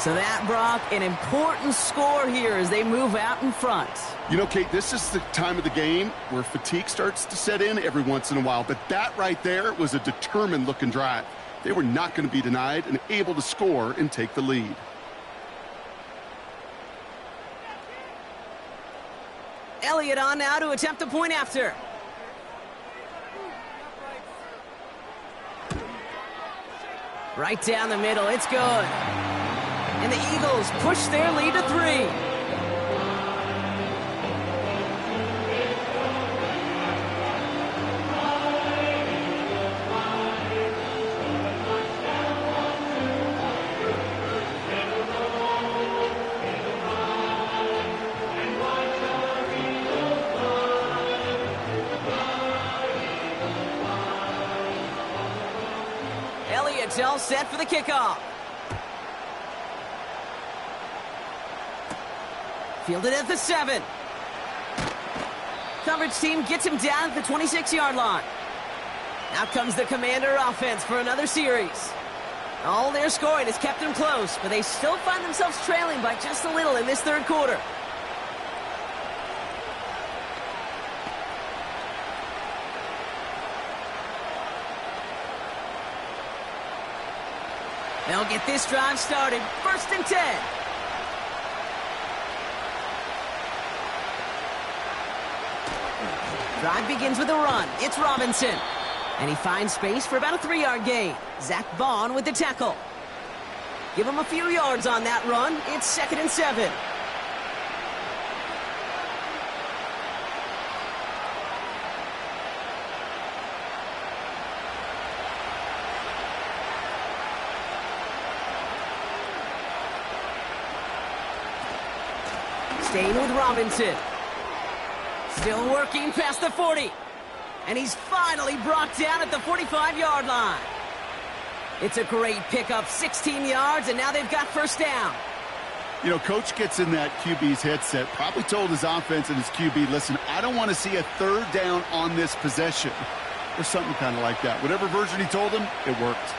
So that, Brock, an important score here as they move out in front. You know, Kate, this is the time of the game where fatigue starts to set in every once in a while. But that right there was a determined-looking drive. They were not going to be denied and able to score and take the lead. Elliott on now to attempt a point after. Right down the middle. It's good. And the Eagles push their lead to 3. Elliott's all set for the kickoff. Fielded at the 7. Coverage team gets him down at the 26-yard line. Now comes the Commander offense for another series. All their scoring has kept them close, but they still find themselves trailing by just a little in this third quarter. They'll get this drive started. 1st and 10. Drive begins with a run. It's Robinson. And he finds space for about a 3-yard gain. Zach Vaughn with the tackle. Give him a few yards on that run. It's 2nd and 7. Staying with Robinson. Still working past the 40. And he's finally brought down at the 45-yard line. It's a great pickup, 16 yards, and now they've got first down. You know, Coach gets in that QB's headset, probably told his offense and his QB, listen, I don't want to see a 3rd down on this possession. Or something kind of like that. Whatever version he told him, it worked.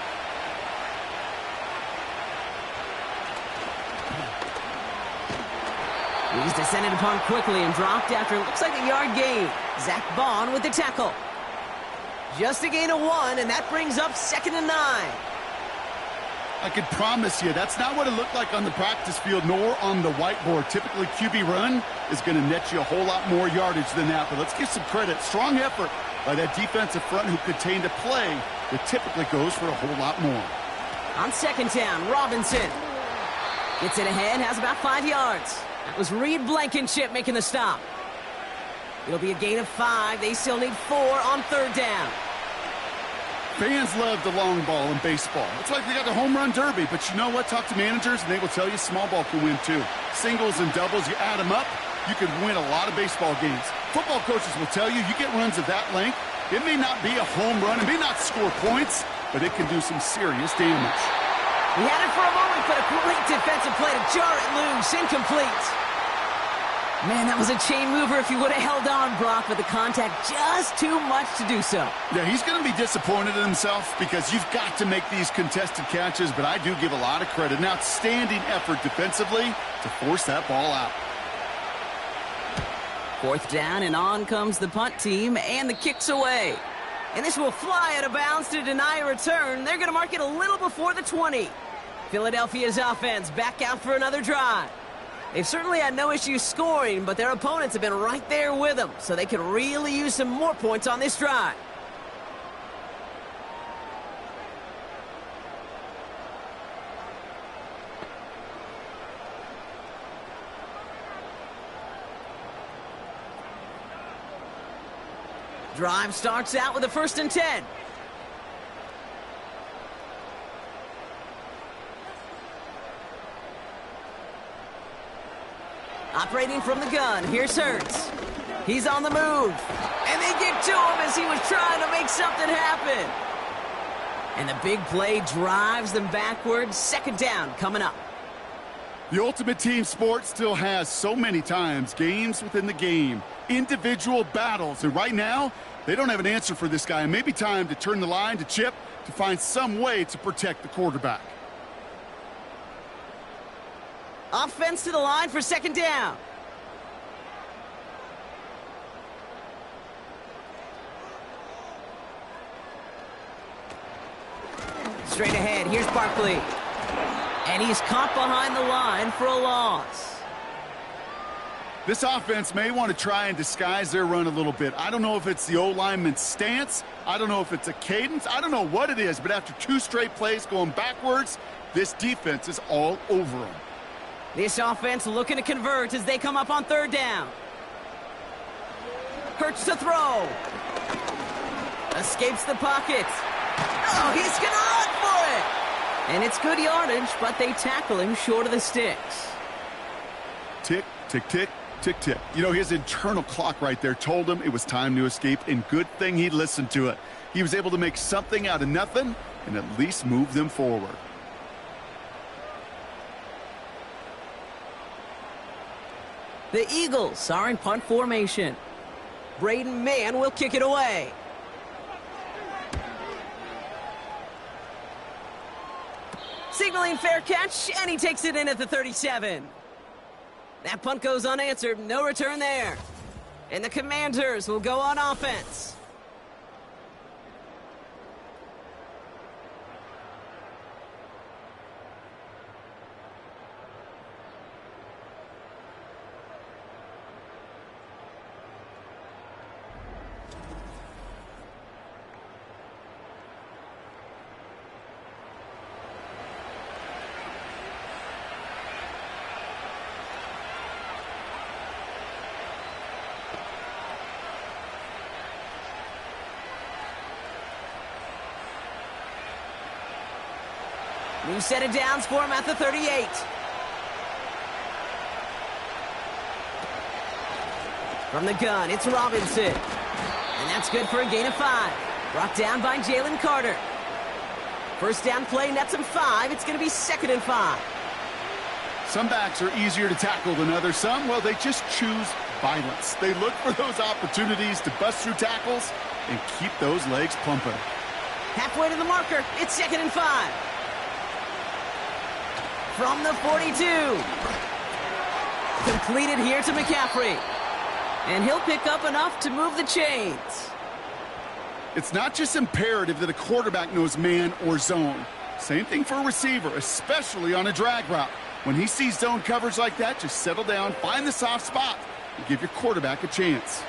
He's descended upon quickly and dropped after it looks like a yard gain. Zach Vaughn with the tackle. Just a gain of 1, and that brings up 2nd and 9. I can promise you that's not what it looked like on the practice field nor on the whiteboard. Typically, QB run is going to net you a whole lot more yardage than that. But let's give some credit. Strong effort by that defensive front who contained a play that typically goes for a whole lot more. On 2nd down, Robinson gets it ahead, has about 5 yards. That was Reed Blankenship making the stop. It'll be a gain of 5. They still need 4 on 3rd down. Fans love the long ball in baseball. It's like they got the home run derby, but you know what? Talk to managers, and they will tell you small ball can win too. Singles and doubles, you add them up, you can win a lot of baseball games. Football coaches will tell you get runs of that length. It may not be a home run, it may not score points, but it can do some serious damage. He had it for a moment, but a great defensive play to jar it loose. Incomplete. Man, that was a chain mover if he would have held on, Brock, but the contact just too much to do so. Yeah, he's going to be disappointed in himself because you've got to make these contested catches, but I do give a lot of credit. An outstanding effort defensively to force that ball out. 4th down, and on comes the punt team, and the kick's away. And this will fly out of bounds to deny a return. They're going to mark it a little before the 20. Philadelphia's offense back out for another drive. They've certainly had no issue scoring, but their opponents have been right there with them, so they could really use some more points on this drive. Drive starts out with a 1st and 10. Operating from the gun, here's Hurts. He's on the move. And they get to him as he was trying to make something happen. And the big play drives them backwards. 2nd down coming up. The ultimate team sport still has so many times games within the game, individual battles, and right now, they don't have an answer for this guy. It may be time to turn the line to Chip to find some way to protect the quarterback. Offense to the line for second down. Straight ahead, here's Barkley. And he's caught behind the line for a loss. This offense may want to try and disguise their run a little bit. I don't know if it's the O-lineman's stance. I don't know if it's a cadence. I don't know what it is, but after 2 straight plays going backwards, this defense is all over them. This offense looking to convert as they come up on third down. Hurts to throw. Escapes the pocket. Oh, he's going to run for it. And it's good yardage, but they tackle him short of the sticks. Tick, tick, tick, tick, tick. You know, his internal clock right there told him it was time to escape, and good thing he listened to it. He was able to make something out of nothing and at least move them forward. The Eagles are in punt formation. Braden Mann will kick it away. Signaling fair catch, and he takes it in at the 37. That punt goes unanswered, no return there. And the Commanders will go on offense. New set of downs for him at the 38. From the gun, it's Robinson. And that's good for a gain of 5. Brought down by Jalen Carter. First down play nets him 5. It's going to be 2nd and 5. Some backs are easier to tackle than others. Some, well, they just choose violence. They look for those opportunities to bust through tackles and keep those legs pumping. Halfway to the marker, it's 2nd and 5. From the 42. Completed here to McCaffrey. And he'll pick up enough to move the chains. It's not just imperative that a quarterback knows man or zone. Same thing for a receiver, especially on a drag route. When he sees zone coverage like that, just settle down, find the soft spot, and give your quarterback a chance.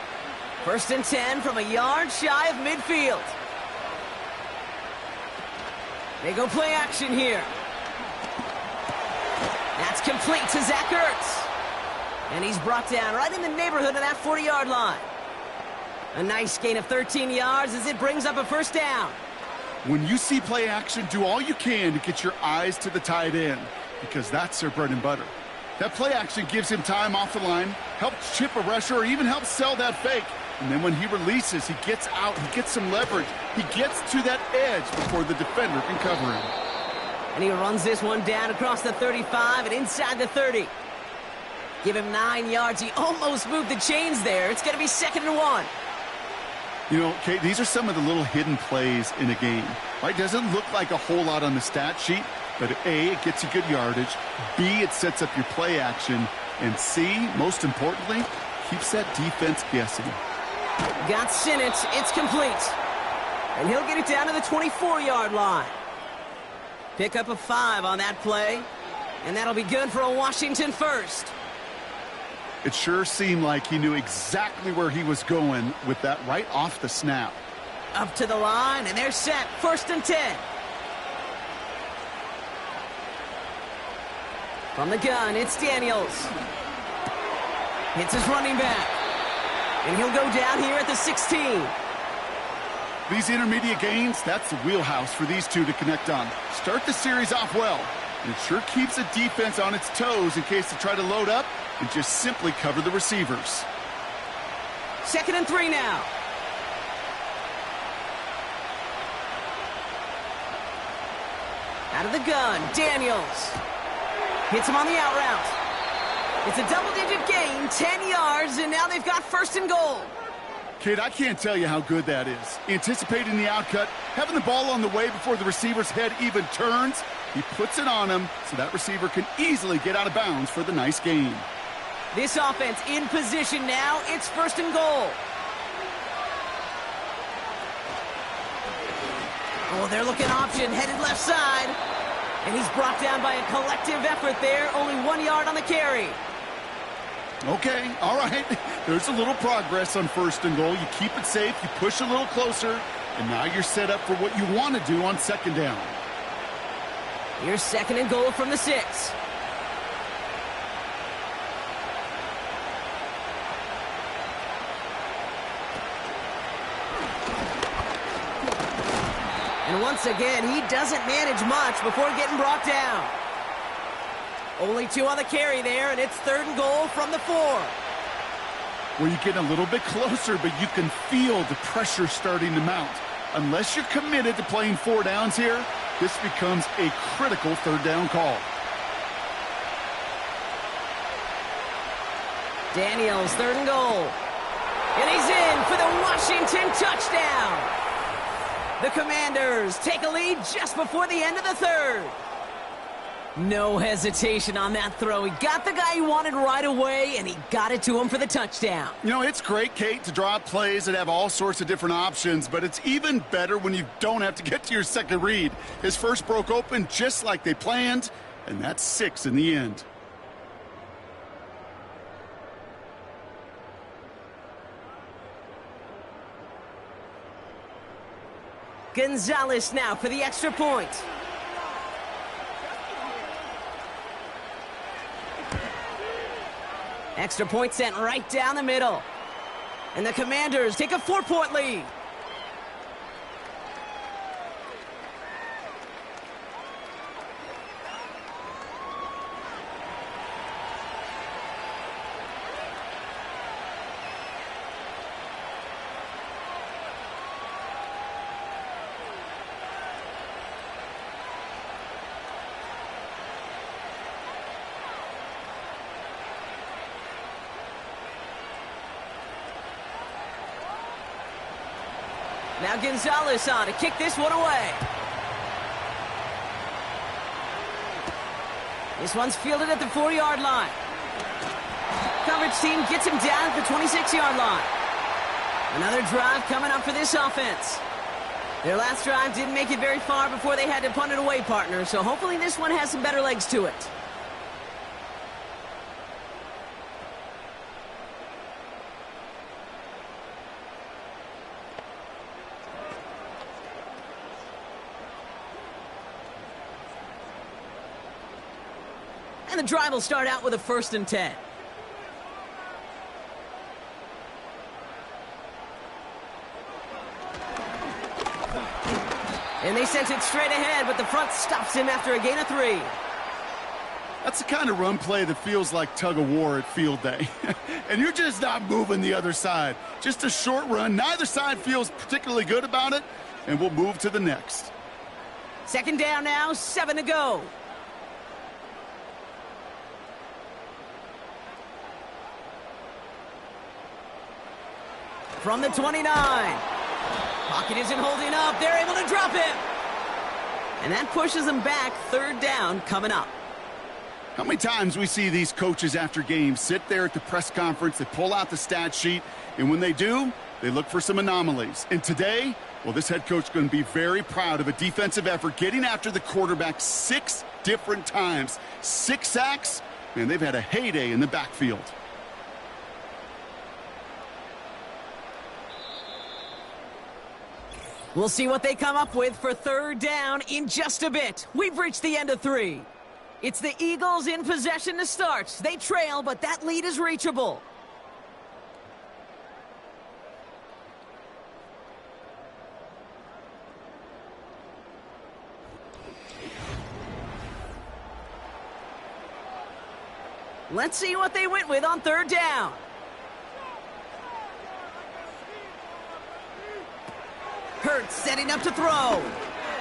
1st and 10 from a yard shy of midfield. They go play action here. That's complete to Zach Ertz. And he's brought down right in the neighborhood of that 40-yard line. A nice gain of 13 yards as it brings up a first down. When you see play action, do all you can to get your eyes to the tight end, because that's their bread and butter. That play action gives him time off the line, helps chip a rusher, or even helps sell that fake. And then when he releases, he gets out, he gets some leverage. He gets to that edge before the defender can cover him. And he runs this one down across the 35 and inside the 30. Give him 9 yards. He almost moved the chains there. It's going to be 2nd and 1. You know, Kate, these are some of the little hidden plays in a game, right? Doesn't look like a whole lot on the stat sheet, but A, it gets you good yardage. B, it sets up your play action. And C, most importantly, keeps that defense guessing. Got Sinnott. It's complete. And he'll get it down to the 24-yard line. Pick up a 5 on that play. And that'll be good for a Washington first. It sure seemed like he knew exactly where he was going with that right off the snap. Up to the line, and they're set. 1st and 10. From the gun, it's Daniels. Hits his running back. And he'll go down here at the 16. These intermediate gains, that's the wheelhouse for these two to connect on. Start the series off well. And it sure keeps the defense on its toes in case they try to load up and just simply cover the receivers. 2nd and 3 now. Out of the gun, Daniels. Hits him on the out route. It's a double-digit gain, 10 yards, and now they've got first and goal. Kid, I can't tell you how good that is. Anticipating the outcut, having the ball on the way before the receiver's head even turns. He puts it on him so that receiver can easily get out of bounds for the nice gain. This offense in position now. It's first and goal. Oh, they're looking option, headed left side. And he's brought down by a collective effort there. Only 1 yard on the carry. Okay, all right. There's a little progress on first and goal. You keep it safe, you push a little closer, and now you're set up for what you want to do on second down. Here's second and goal from the 6. And once again, he doesn't manage much before getting brought down. Only 2 on the carry there, and it's third and goal from the 4. Well, you get a little bit closer, but you can feel the pressure starting to mount. Unless you're committed to playing 4 downs here, this becomes a critical third down call. Daniels, third and goal. And he's in for the Washington touchdown. The Commanders take a lead just before the end of the third. No hesitation on that throw. He got the guy he wanted right away, and he got it to him for the touchdown. You know, it's great, Kate, to draw up plays that have all sorts of different options, but it's even better when you don't have to get to your second read. His first broke open just like they planned, and that's 6 in the end. Gonzalez now for the extra point. Extra point sent right down the middle. And the Commanders take a 4-point lead. Now Gonzalez on to kick this one away. This one's fielded at the 4-yard line. Coverage team gets him down at the 26-yard line. Another drive coming up for this offense. Their last drive didn't make it very far before they had to punt it away, partner, so hopefully this one has some better legs to it. And the drive will start out with a 1st and 10. And they sent it straight ahead, but the front stops him after a gain of 3. That's the kind of run play that feels like tug of war at field day. And you're just not moving the other side. Just a short run. Neither side feels particularly good about it, and we'll move to the next. Second down now, 7 to go. From the 29. Pocket isn't holding up. They're able to drop him. And that pushes them back. Third down coming up. How many times we see these coaches after games sit there at the press conference, they pull out the stat sheet, and when they do, they look for some anomalies. And today, well, this head coach is going to be very proud of a defensive effort getting after the quarterback 6 different times. 6 sacks, and they've had a heyday in the backfield. We'll see what they come up with for third down in just a bit. We've reached the end of 3. It's the Eagles in possession to start. They trail, but that lead is reachable. Let's see what they went with on third down. Hurts setting up to throw.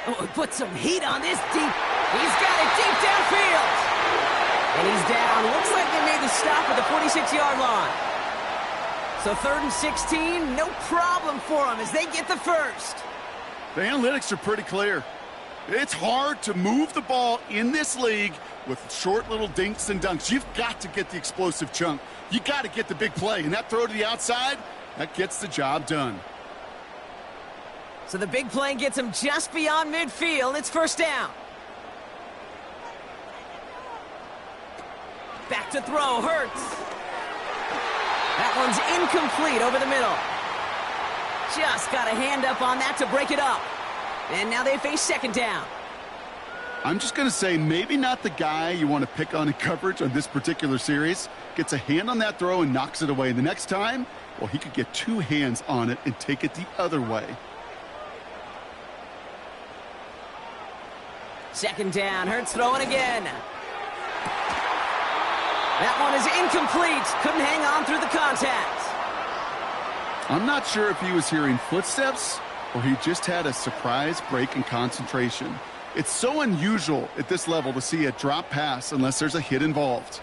Oh, put some heat on this deep. He's got it deep downfield. And he's down. Looks like they made the stop at the 46-yard line. So 3rd and 16, no problem for them as they get the first. The analytics are pretty clear. It's hard to move the ball in this league with short little dinks and dunks. You've got to get the explosive chunk. You got to get the big play. And that throw to the outside, that gets the job done. So the big play gets him just beyond midfield. It's 1st down. Back to throw, Hurts. That one's incomplete over the middle. Just got a hand up on that to break it up. And now they face 2nd down. I'm just going to say maybe not the guy you want to pick on in coverage on this particular series. Gets a hand on that throw and knocks it away. The next time, well, he could get 2 hands on it and take it the other way. 2nd down, Hurts throwing again. That one is incomplete. Couldn't hang on through the contact. I'm not sure if he was hearing footsteps or he just had a surprise break in concentration. It's so unusual at this level to see a drop pass unless there's a hit involved.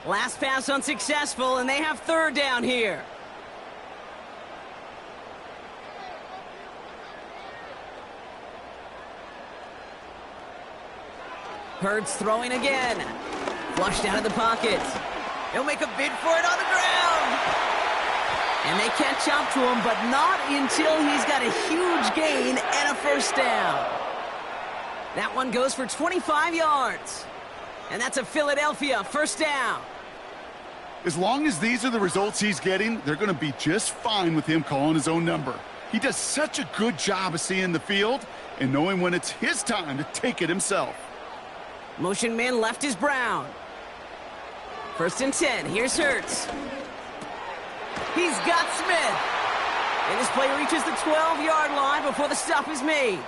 Last pass unsuccessful, and they have 3rd down here. Hurts throwing again. Flushed out of the pocket. He'll make a bid for it on the ground. And they catch up to him, but not until he's got a huge gain and a 1st down. That one goes for 25 yards. And that's a Philadelphia 1st down. As long as these are the results he's getting, they're going to be just fine with him calling his own number. He does such a good job of seeing the field and knowing when it's his time to take it himself. Motion man left is Brown. 1st and 10. Here's Hurts. He's got Smith. And this play reaches the 12-yard line before the stop is made.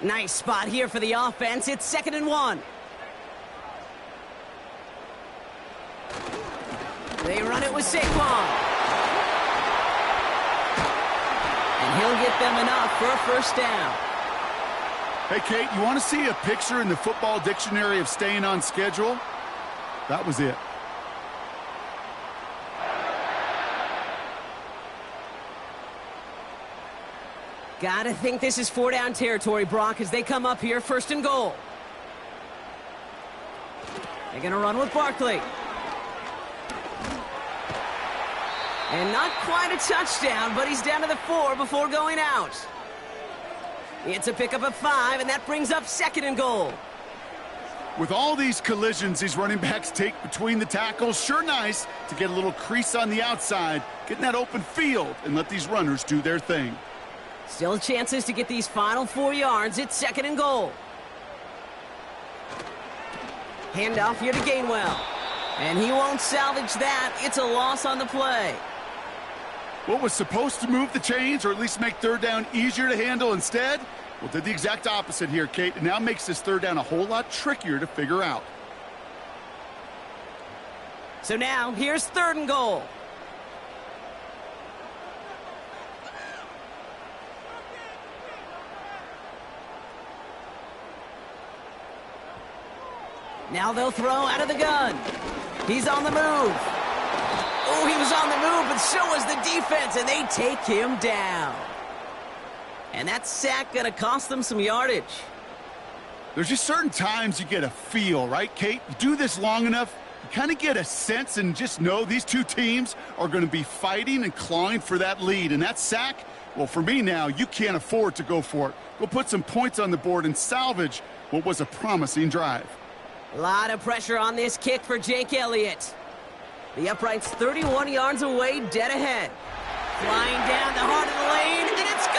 Nice spot here for the offense. It's 2nd and 1. They run it with Saquon. And he'll get them enough for a 1st down. Hey, Kate, you want to see a picture in the football dictionary of staying on schedule? That was it. Gotta think this is 4-down territory, Brock, as they come up here 1st and goal. They're gonna run with Barkley. And not quite a touchdown, but he's down to the 4 before going out. It's a pickup of 5, and that brings up 2nd and goal. With all these collisions these running backs take between the tackles, sure nice to get a little crease on the outside, get in that open field, and let these runners do their thing. Still chances to get these final 4 yards. It's 2nd and goal. Handoff here to Gainwell. And he won't salvage that. It's a loss on the play. What was supposed to move the chains or at least make 3rd down easier to handle instead? Well, did the exact opposite here, Kate. It now makes this 3rd down a whole lot trickier to figure out. So now, here's 3rd and goal. Now they'll throw out of the gun. He's on the move. Oh, he was on the move, but so was the defense, and they take him down. And that sack going to cost them some yardage. There's just certain times you get a feel, right, Kate? You do this long enough, you kind of get a sense and just know these two teams are going to be fighting and clawing for that lead. And that sack, well, for me now, you can't afford to go for it. Go put some points on the board and salvage what was a promising drive. A lot of pressure on this kick for Jake Elliott. The upright's 31 yards away, dead ahead. Flying down the heart of the lane, and it's good!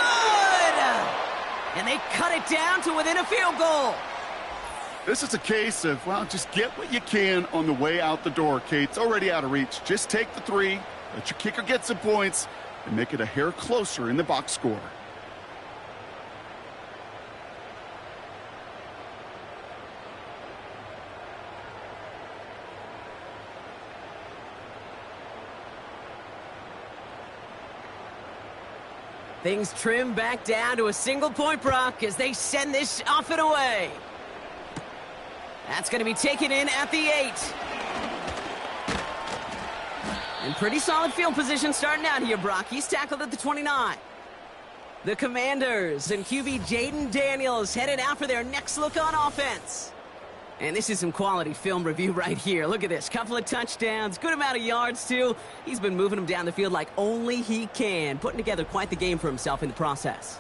And they cut it down to within a field goal. This is a case of, well, just get what you can on the way out the door, Kate. It's already out of reach. Just take the 3, let your kicker get some points, and make it a hair closer in the box score. Things trim back down to a single-point, Brock, as they send this off and away. That's going to be taken in at the 8. And pretty solid field position starting out here, Brock. He's tackled at the 29. The Commanders and QB Jaden Daniels headed out for their next look on offense. And this is some quality film review right here. Look at this. Couple of touchdowns, good amount of yards, too. He's been moving them down the field like only he can, putting together quite the game for himself in the process.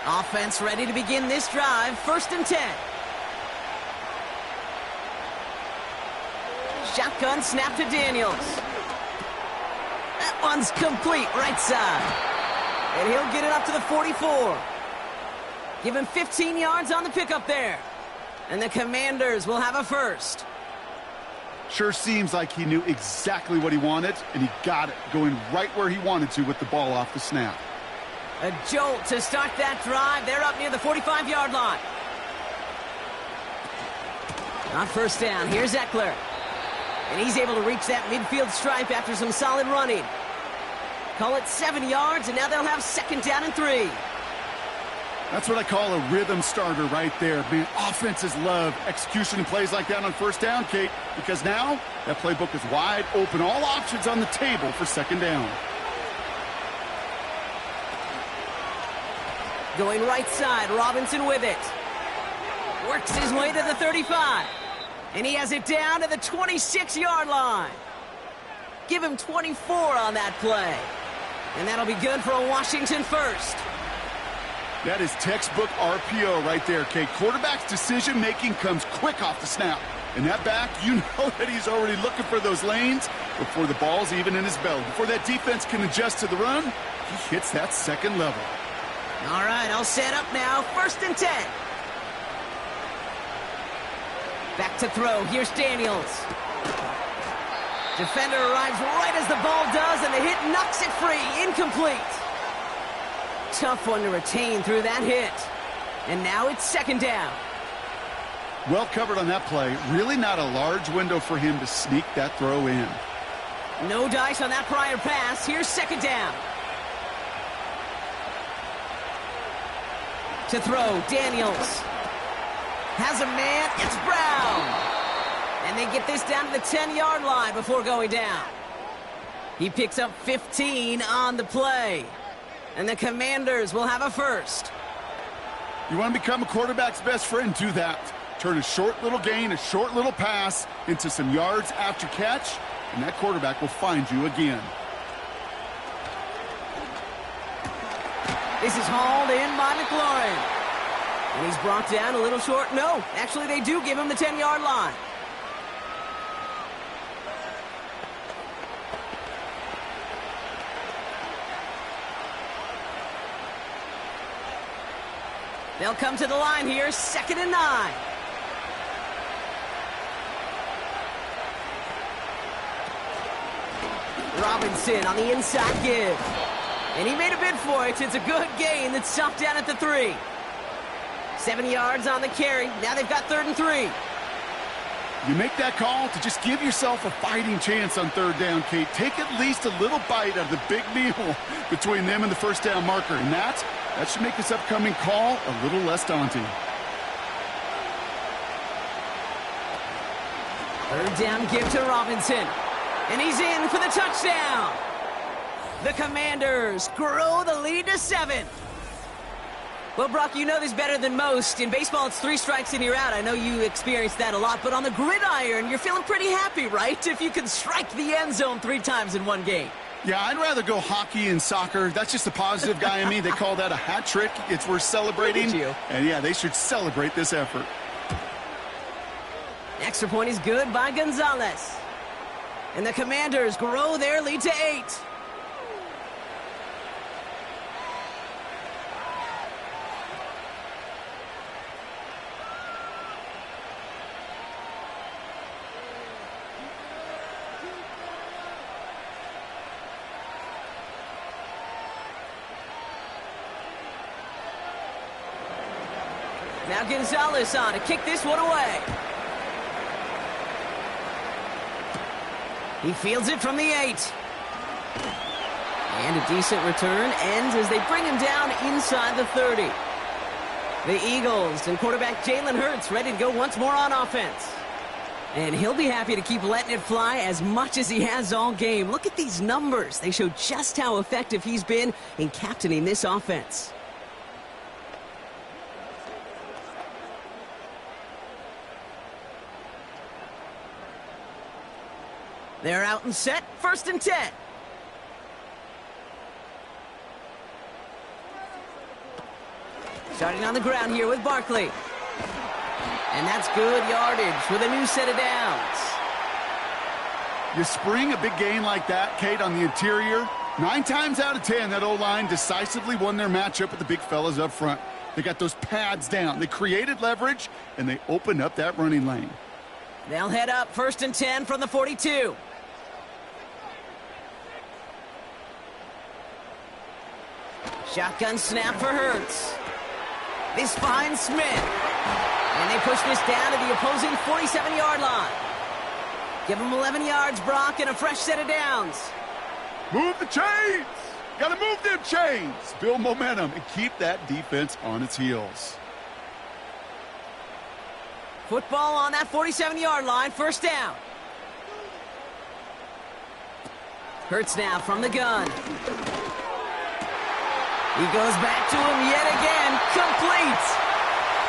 Offense ready to begin this drive. 1st and 10. Shotgun snap to Daniels. That one's complete, right side. And he'll get it up to the 44. Give him 15 yards on the pickup there. And the Commanders will have a first. Sure seems like he knew exactly what he wanted, and he got it, going right where he wanted to with the ball off the snap. A jolt to start that drive. They're up near the 45-yard line. On 1st down, here's Eckler. And he's able to reach that midfield stripe after some solid running. Call it 7 yards, and now they'll have 2nd down and 3. That's what I call a rhythm starter right there. Man, offenses love execution and plays like that on 1st down, Kate, because now that playbook is wide open. All options on the table for 2nd down. Going right side, Robinson with it. Works his way to the 35. And he has it down to the 26-yard line. Give him 24 on that play. And that'll be good for a Washington first. That is textbook RPO right there, Kate. Quarterback's decision-making comes quick off the snap. And that back, you know that he's already looking for those lanes before the ball's even in his belly. Before that defense can adjust to the run, he hits that 2nd level. All right, I'll set up now. 1st and 10. Back to throw. Here's Daniels. Defender arrives right as the ball does, and the hit knocks it free. Incomplete. Tough one to retain through that hit. And now it's 2nd down. Well covered on that play. Really not a large window for him to sneak that throw in. No dice on that prior pass. Here's 2nd down. To throw, Daniels. Has a man, it's Brown. And they get this down to the 10-yard line before going down. He picks up 15 on the play. And the Commanders will have a first. You want to become a quarterback's best friend, do that. Turn a short little gain, a short little pass into some yards after catch, and that quarterback will find you again. This is hauled in by McLaurin. And he's brought down a little short. No, actually they do give him the 10-yard line. They'll come to the line here, 2nd and 9. Robinson on the inside give. And he made a bid for it. It's a good gain that's stopped down at the 3. 7 yards on the carry. Now they've got 3rd and 3. You make that call to just give yourself a fighting chance on 3rd down, Kate. Take at least a little bite of the big meal between them and the 1st down marker. And that should make this upcoming call a little less daunting. 3rd down give to Robinson. And he's in for the touchdown. The Commanders grow the lead to 7. Well, Brock, you know this better than most. In baseball, it's 3 strikes and you're out. I know you experienced that a lot, but on the gridiron, you're feeling pretty happy, right? If you can strike the end zone 3 times in one game. Yeah, I'd rather go hockey and soccer. That's just the positive guy in me. They call that a hat trick. It's worth celebrating. Look at you. And yeah, they should celebrate this effort. Extra point is good by Gonzalez. And the Commanders grow their lead to 8. Now Gonzalez on to kick this one away. He fields it from the 8. And a decent return ends as they bring him down inside the 30. The Eagles and quarterback Jalen Hurts ready to go once more on offense. And he'll be happy to keep letting it fly as much as he has all game. Look at these numbers. They show just how effective he's been in captaining this offense. They're out and set. 1st and 10. Starting on the ground here with Barkley. And that's good yardage with a new set of downs. You spring a big gain like that, Kate, on the interior. 9 times out of 10, that O-line decisively won their matchup with the big fellas up front. They got those pads down. They created leverage, and they opened up that running lane. They'll head up 1st and 10 from the 42. Shotgun snap for Hurts. This finds Smith. And they push this down to the opposing 47-yard line. Give them 11 yards, Brock, and a fresh set of downs. Move the chains. Got to move them chains. Build momentum and keep that defense on its heels. Football on that 47-yard line. 1st down. Hurts now from the gun. He goes back to him yet again. Complete.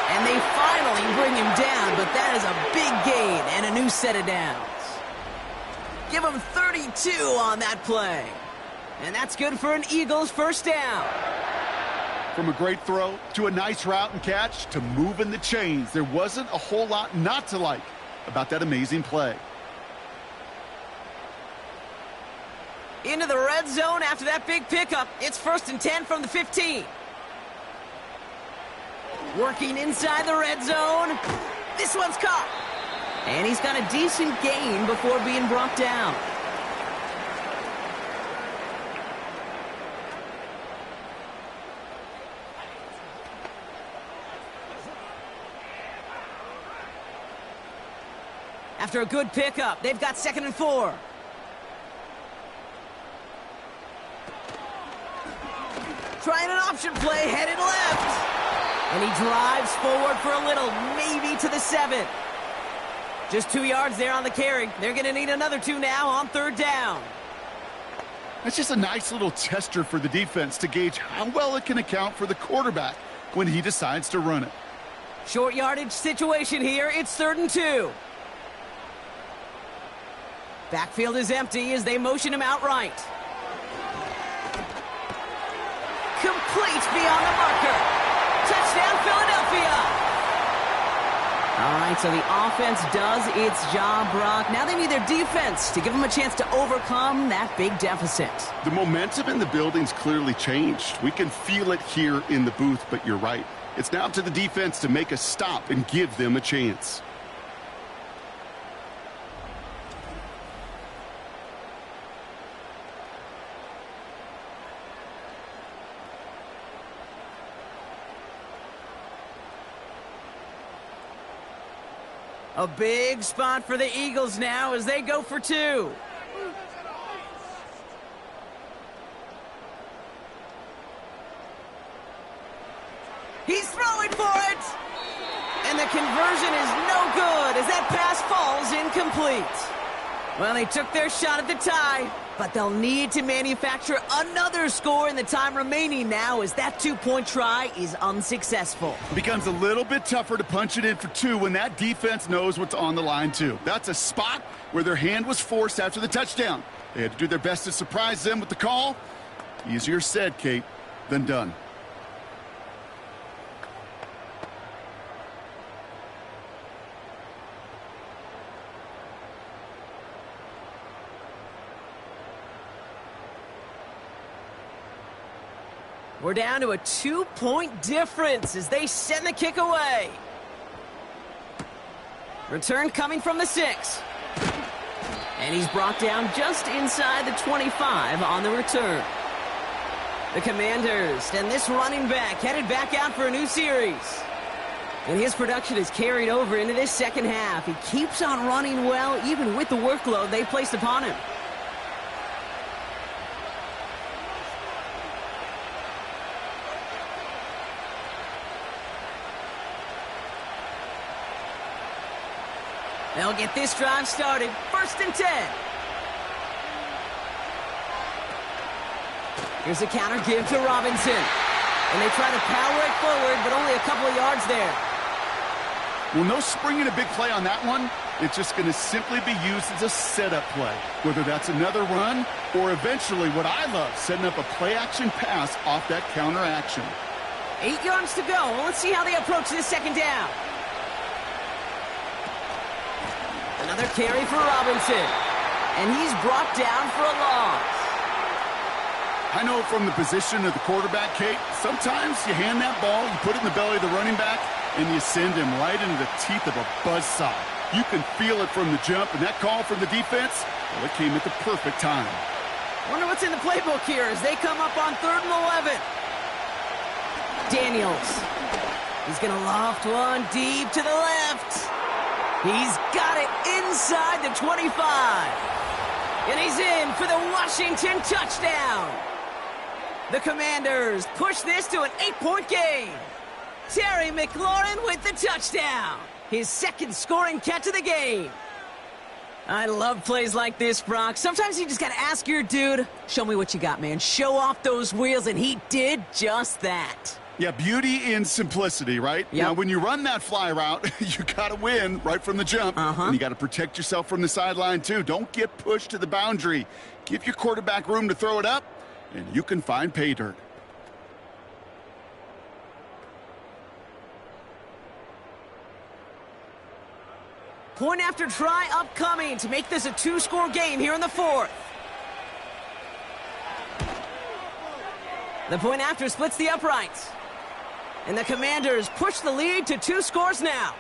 And they finally bring him down, but that is a big gain and a new set of downs. Give him 32 on that play. And that's good for an Eagles 1st down. From a great throw to a nice route and catch to moving the chains, there wasn't a whole lot not to like about that amazing play. Into the red zone after that big pickup. It's 1st and 10 from the 15. Working inside the red zone. This one's caught. And he's got a decent gain before being brought down. After a good pickup, they've got 2nd and 4. Trying an option play, headed left. And he drives forward for a little, maybe to the 7. Just 2 yards there on the carry. They're going to need another 2 now on 3rd down. That's just a nice little tester for the defense to gauge how well it can account for the quarterback when he decides to run it. Short yardage situation here. It's 3rd and 2. Backfield is empty as they motion him outright. Complete beyond the marker. Touchdown, Philadelphia. All right, so the offense does its job, Brock. Now they need their defense to give them a chance to overcome that big deficit. The momentum in the building's clearly changed. We can feel it here in the booth, but you're right. It's now up to the defense to make a stop and give them a chance. A big spot for the Eagles now as they go for 2. He's throwing for it! And the conversion is no good as that pass falls incomplete. Well, they took their shot at the tie, but they'll need to manufacture another score in the time remaining now as that 2-point try is unsuccessful. It becomes a little bit tougher to punch it in for 2 when that defense knows what's on the line, too. That's a spot where their hand was forced after the touchdown. They had to do their best to surprise them with the call. Easier said, Kate, than done. We're down to a 2-point difference as they send the kick away. Return coming from the 6. And he's brought down just inside the 25 on the return. The Commanders and this running back headed back out for a new series. And his production is carried over into this second half. He keeps on running well, even with the workload they've placed upon him. They'll get this drive started. 1st and 10. Here's a counter give to Robinson. And they try to power it forward, but only a couple of yards there. Well, no springing a big play on that one. It's just going to simply be used as a setup play, whether that's another run or eventually what I love, setting up a play-action pass off that counter action. 8 yards to go. Well, let's see how they approach this second down. Another carry for Robinson. And he's brought down for a loss. I know from the position of the quarterback, Kate, sometimes you hand that ball, you put it in the belly of the running back, and you send him right into the teeth of a buzzsaw. You can feel it from the jump, and that call from the defense, well, it came at the perfect time. Wonder what's in the playbook here as they come up on 3rd and 11. Daniels. He's going to loft one deep to the left. He's got it inside the 25. And he's in for the Washington touchdown. The Commanders push this to an 8-point game. Terry McLaurin with the touchdown. His 2nd scoring catch of the game. I love plays like this, Brock. Sometimes you just got to ask your dude, show me what you got, man. Show off those wheels, and he did just that. Yeah, beauty in simplicity, right? Yep. Now, when you run that fly route, you got to win right from the jump. And you got to protect yourself from the sideline, too. Don't get pushed to the boundary. Give your quarterback room to throw it up, and you can find pay dirt. Point after try upcoming to make this a 2-score game here in the 4th. The point after splits the uprights. And the Commanders push the lead to 2 scores now.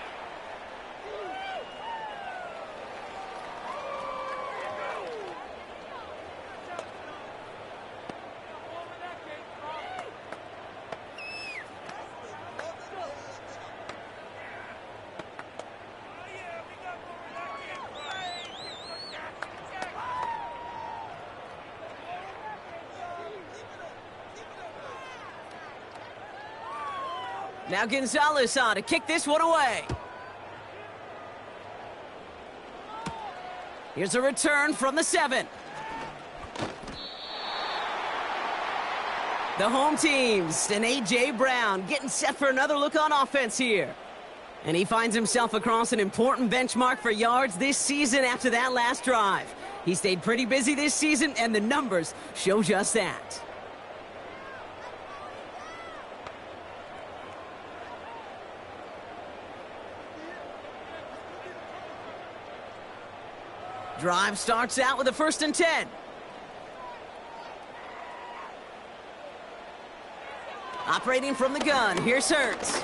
Now Gonzalez on to kick this one away. Here's a return from the 7. The home teams and A.J. Brown getting set for another look on offense here. And he finds himself across an important benchmark for yards this season after that last drive. He stayed pretty busy this season, and the numbers show just that. Drive starts out with a 1st and 10. Operating from the gun, here's Hurts.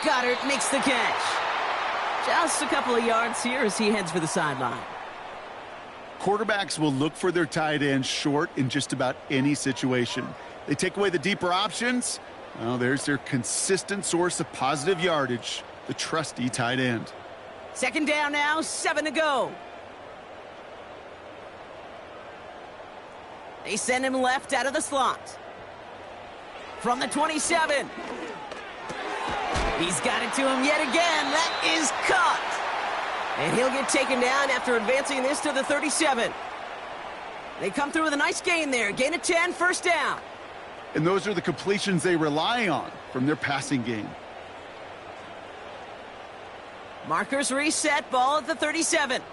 Goddard makes the catch. Just a couple of yards here as he heads for the sideline. Quarterbacks will look for their tight end short in just about any situation. They take away the deeper options. Well, there's their consistent source of positive yardage, the trusty tight end. 2nd down now, 7 to go. They send him left out of the slot. From the 27. He's got it to him yet again. That is caught. And he'll get taken down after advancing this to the 37. They come through with a nice gain there. Gain of 10, 1st down. And those are the completions they rely on from their passing game. Markers reset, ball at the 37.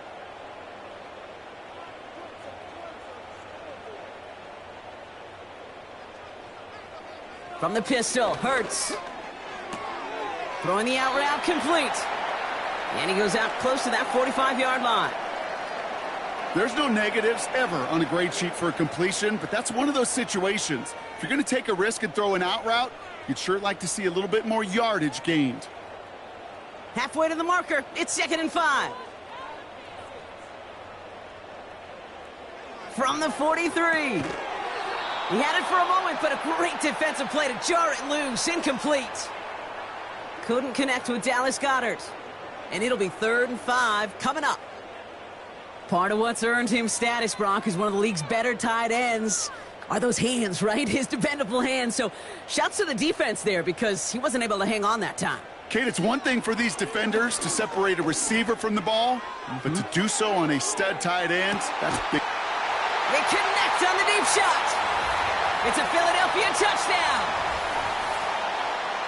From the pistol, Hurts. Throwing the out route complete. And he goes out close to that 45-yard line. There's no negatives ever on a grade sheet for a completion, but that's one of those situations. If you're going to take a risk and throw an out route, you'd sure like to see a little bit more yardage gained. Halfway to the marker, it's 2nd and 5. From the 43. He had it for a moment, but a great defensive play to jar it loose. Incomplete. couldn't connect with Dallas Goedert. And it'll be 3rd and 5 coming up. Part of what's earned him status, Brock, is one of the league's better tight ends. Are those hands, right? His dependable hands. So shouts to the defense there because he wasn't able to hang on that time. Kate, it's one thing for these defenders to separate a receiver from the ball, but to do so on a stud tight end, that's big. They connect on the deep shot. It's a Philadelphia touchdown.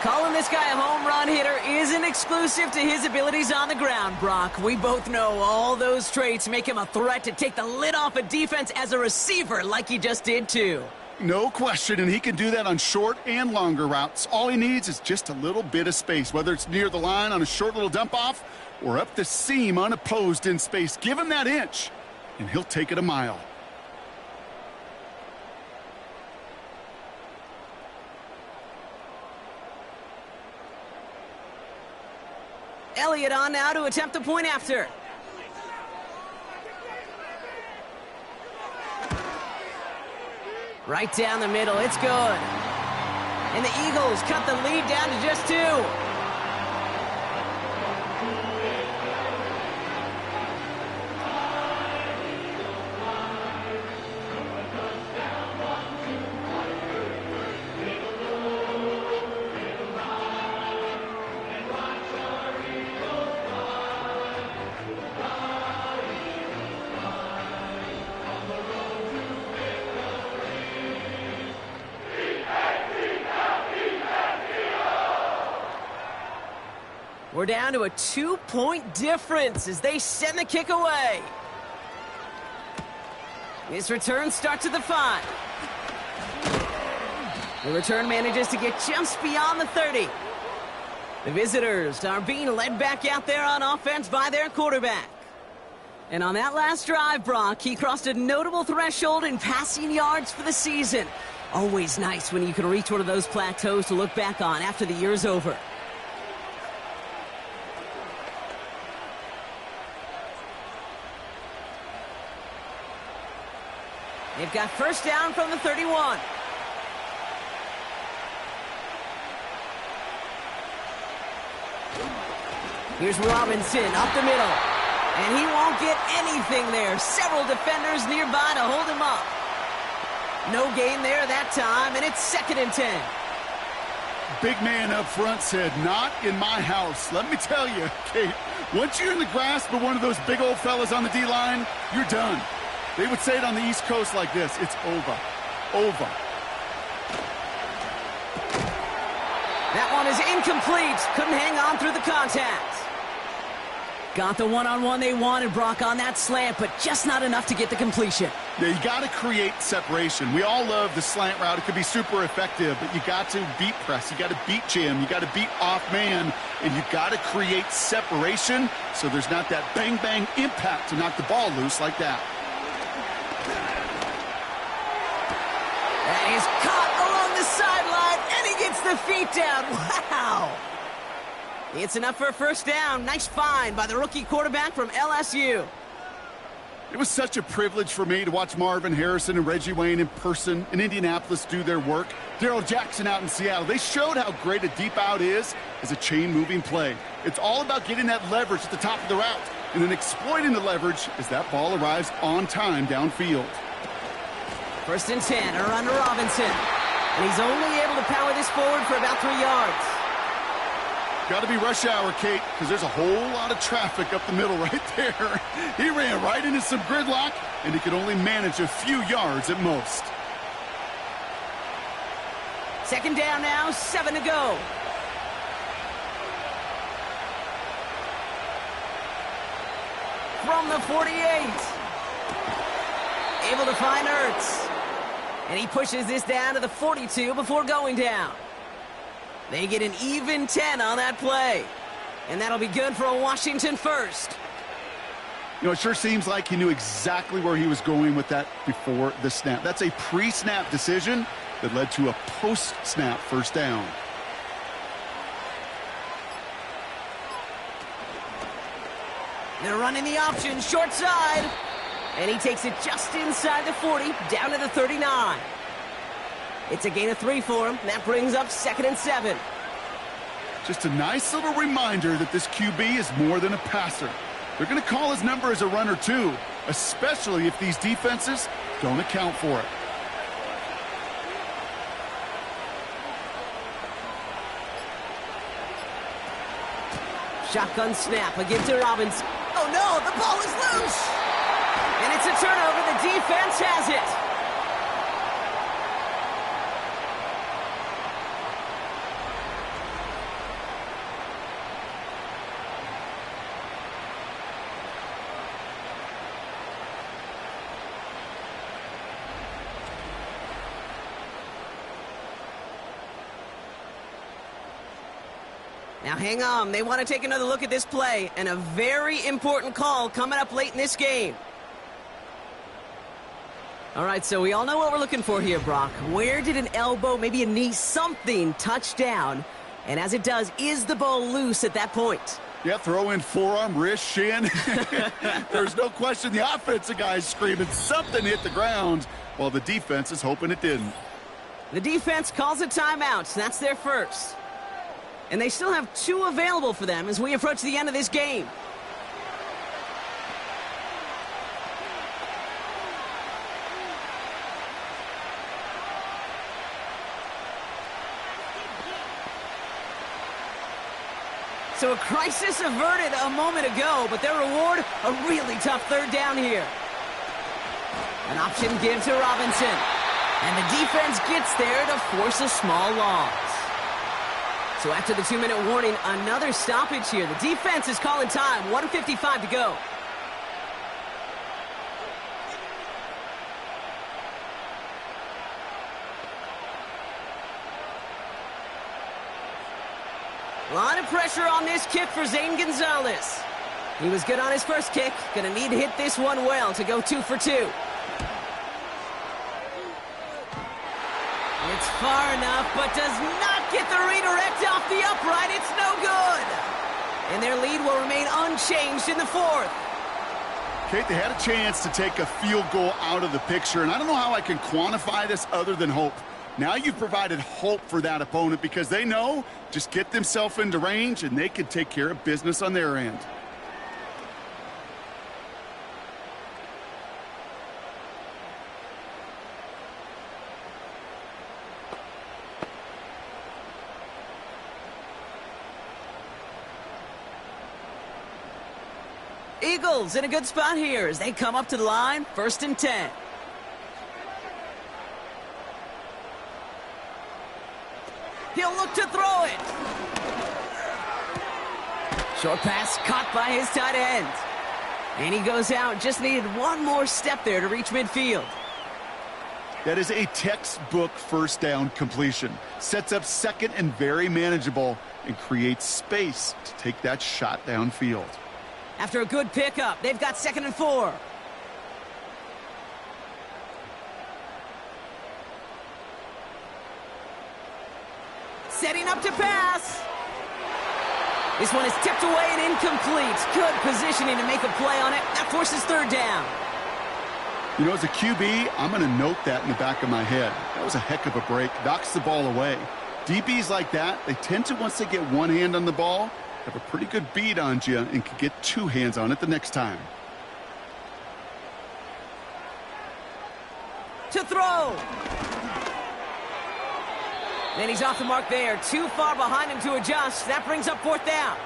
Calling this guy a home run hitter isn't exclusive to his abilities on the ground, Brock. We both know all those traits make him a threat to take the lid off a defense as a receiver like he just did too. No question, and he can do that on short and longer routes. All he needs is just a little bit of space, whether it's near the line on a short little dump-off or up the seam unopposed in space. Give him that inch, and he'll take it a mile. Elliott on now to attempt the point after. Right down the middle, it's good. And the Eagles cut the lead down to just 2. We're down to a 2-point difference as they send the kick away. This return starts at the 5. The return manages to get just beyond the 30. The visitors are being led back out there on offense by their quarterback. And on that last drive, Brock, he crossed a notable threshold in passing yards for the season. Always nice when you can reach one of those plateaus to look back on after the year's over. They've got first down from the 31. Here's Robinson up the middle. And he won't get anything there. Several defenders nearby to hold him up. No gain there that time, and it's 2nd and 10. Big man up front said, "Not in my house." Let me tell you, Kate, once you're in the grasp of one of those big old fellas on the D-line, you're done. They would say it on the East Coast like this: it's over. Over. That one is incomplete. Couldn't hang on through the contact. Got the one-on-one they wanted, Brock, on that slant, but just not enough to get the completion. Yeah, you got to create separation. We all love the slant route. It could be super effective, but you got to beat press. You got to beat jam. You got to beat off man, and you got to create separation so there's not that bang-bang impact to knock the ball loose like that. That is caught along the sideline, and he gets the feet down. Wow! It's enough for a first down. Nice find by the rookie quarterback from LSU. It was such a privilege for me to watch Marvin Harrison and Reggie Wayne in person in Indianapolis do their work. Darrell Jackson out in Seattle. They showed how great a deep out is as a chain-moving play. It's all about getting that leverage at the top of the route and then exploiting the leverage as that ball arrives on time downfield. 1st and 10, a run to Robinson. And he's only able to power this forward for about 3 yards. Got to be rush hour, Kate, because there's a whole lot of traffic up the middle right there. He ran right into some gridlock, and he could only manage a few yards at most. 2nd down now, 7 to go. From the 48. Able to find Ertz. And he pushes this down to the 42 before going down. They get an even 10 on that play. And that'll be good for a Washington first. You know, it sure seems like he knew exactly where he was going with that before the snap. That's a pre-snap decision that led to a post-snap first down. They're running the option short side. And he takes it just inside the 40, down to the 39. It's a gain of 3 for him. That brings up 2nd and 7. Just a nice little reminder that this QB is more than a passer. They're going to call his number as a runner too, especially if these defenses don't account for it. Shotgun snap again to Robinson. Oh no, the ball is loose! And it's a turnover. The defense has it. Now hang on, they want to take another look at this play, and a very important call coming up late in this game. All right, so we all know what we're looking for here, Brock. Where did an elbow, maybe a knee, something touch down? And as it does, is the ball loose at that point? Yeah, throw in forearm, wrist, shin. There's no question the offensive guy's screaming something hit the ground, while the defense is hoping it didn't. The defense calls a timeout. That's their first. And they still have 2 available for them as we approach the end of this game. So a crisis averted a moment ago, but their reward, a really tough third down here. An option give to Robinson. And the defense gets there to force a small loss. So after the 2-minute warning, another stoppage here. The defense is calling time. 1:55 to go. A lot of pressure on this kick for Zane Gonzalez. He was good on his first kick. Gonna need to hit this one well to go 2 for 2. It's far enough, but does not get the redirect off the upright. It's no good. And their lead will remain unchanged in the 4th. Kate, they had a chance to take a field goal out of the picture, and I don't know how I can quantify this other than hope. Now you've provided hope for that opponent because they know just get themselves into range and they can take care of business on their end. Eagles in a good spot here as they come up to the line, 1st and 10. He'll look to throw it. Short pass caught by his tight end. And he goes out. Just needed one more step there to reach midfield. That is a textbook first down completion. Sets up second and very manageable and creates space to take that shot downfield. After a good pickup, they've got 2nd and 4. Setting up to pass. This one is tipped away and incomplete. Good positioning to make a play on it. That forces 3rd down. You know, as a QB, I'm going to note that in the back of my head. That was a heck of a break. Knocks the ball away. DBs like that, they tend to, once they get one hand on the ball, have a pretty good beat on you and can get 2 hands on it the next time. To throw. Then he's off the mark there. Too far behind him to adjust. That brings up 4th down.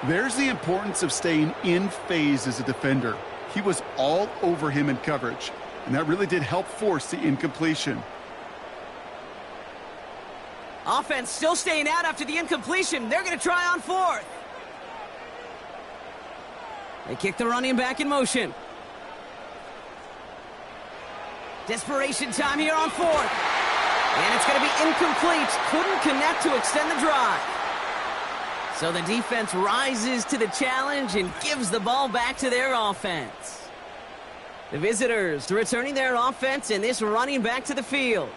There's the importance of staying in phase as a defender. He was all over him in coverage, and that really did help force the incompletion. Offense still staying out after the incompletion. They're going to try on 4th. They kick the running back in motion. Desperation time here on 4th. And it's going to be incomplete. Couldn't connect to extend the drive. So the defense rises to the challenge and gives the ball back to their offense. The visitors returning their offense and this running back to the field.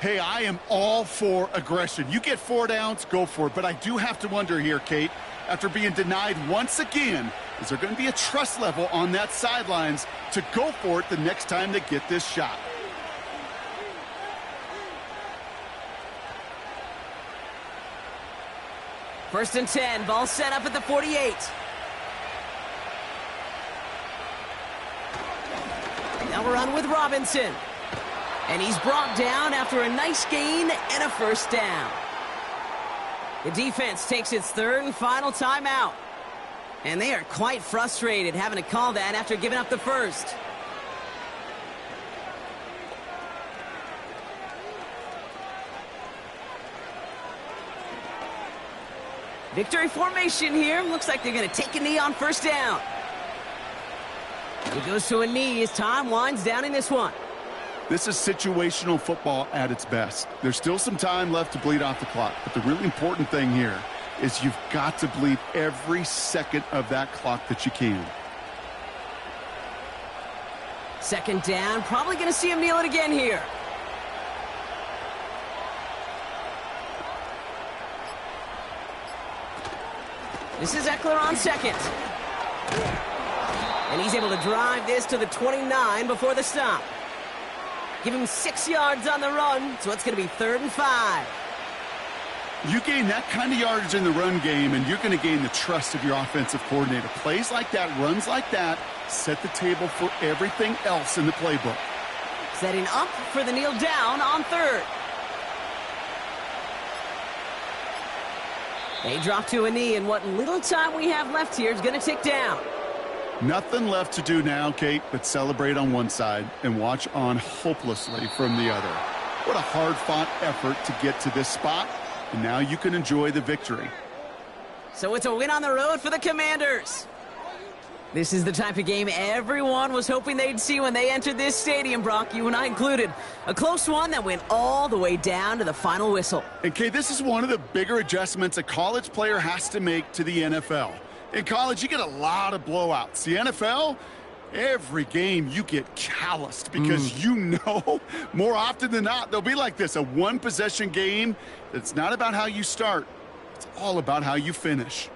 Hey, I am all for aggression. You get 4 downs, go for it. But I do have to wonder here, Kate, after being denied once again, is there going to be a trust level on that sidelines to go for it the next time they get this shot? First and 10, ball set up at the 48. Now we're on with Robinson. And he's brought down after a nice gain and a first down. The defense takes its third and final timeout. And they are quite frustrated having to call that after giving up the first. Victory formation here. Looks like they're going to take a knee on first down. He goes to a knee as time winds down in this one. This is situational football at its best. There's still some time left to bleed off the clock, but the really important thing here is you've got to bleed every second of that clock that you can. Second down, probably going to see him kneel it again here. This is Eckler on second. And he's able to drive this to the 29 before the stop. Give him 6 yards on the run, so it's going to be 3rd and 5. You gain that kind of yardage in the run game, and you're going to gain the trust of your offensive coordinator. Plays like that, runs like that, set the table for everything else in the playbook. Setting up for the kneel down on third. They drop to a knee, and what little time we have left here is going to tick down. Nothing left to do now, Kate, but celebrate on one side and watch on hopelessly from the other. What a hard-fought effort to get to this spot, and now you can enjoy the victory. So it's a win on the road for the Commanders. This is the type of game everyone was hoping they'd see when they entered this stadium, Brock, you and I included. A close one that went all the way down to the final whistle. And, Kate, this is one of the bigger adjustments a college player has to make to the NFL. In college, you get a lot of blowouts. The NFL, every game you get calloused because you know more often than not they'll be like this, a one-possession game that's not about how you start. It's all about how you finish.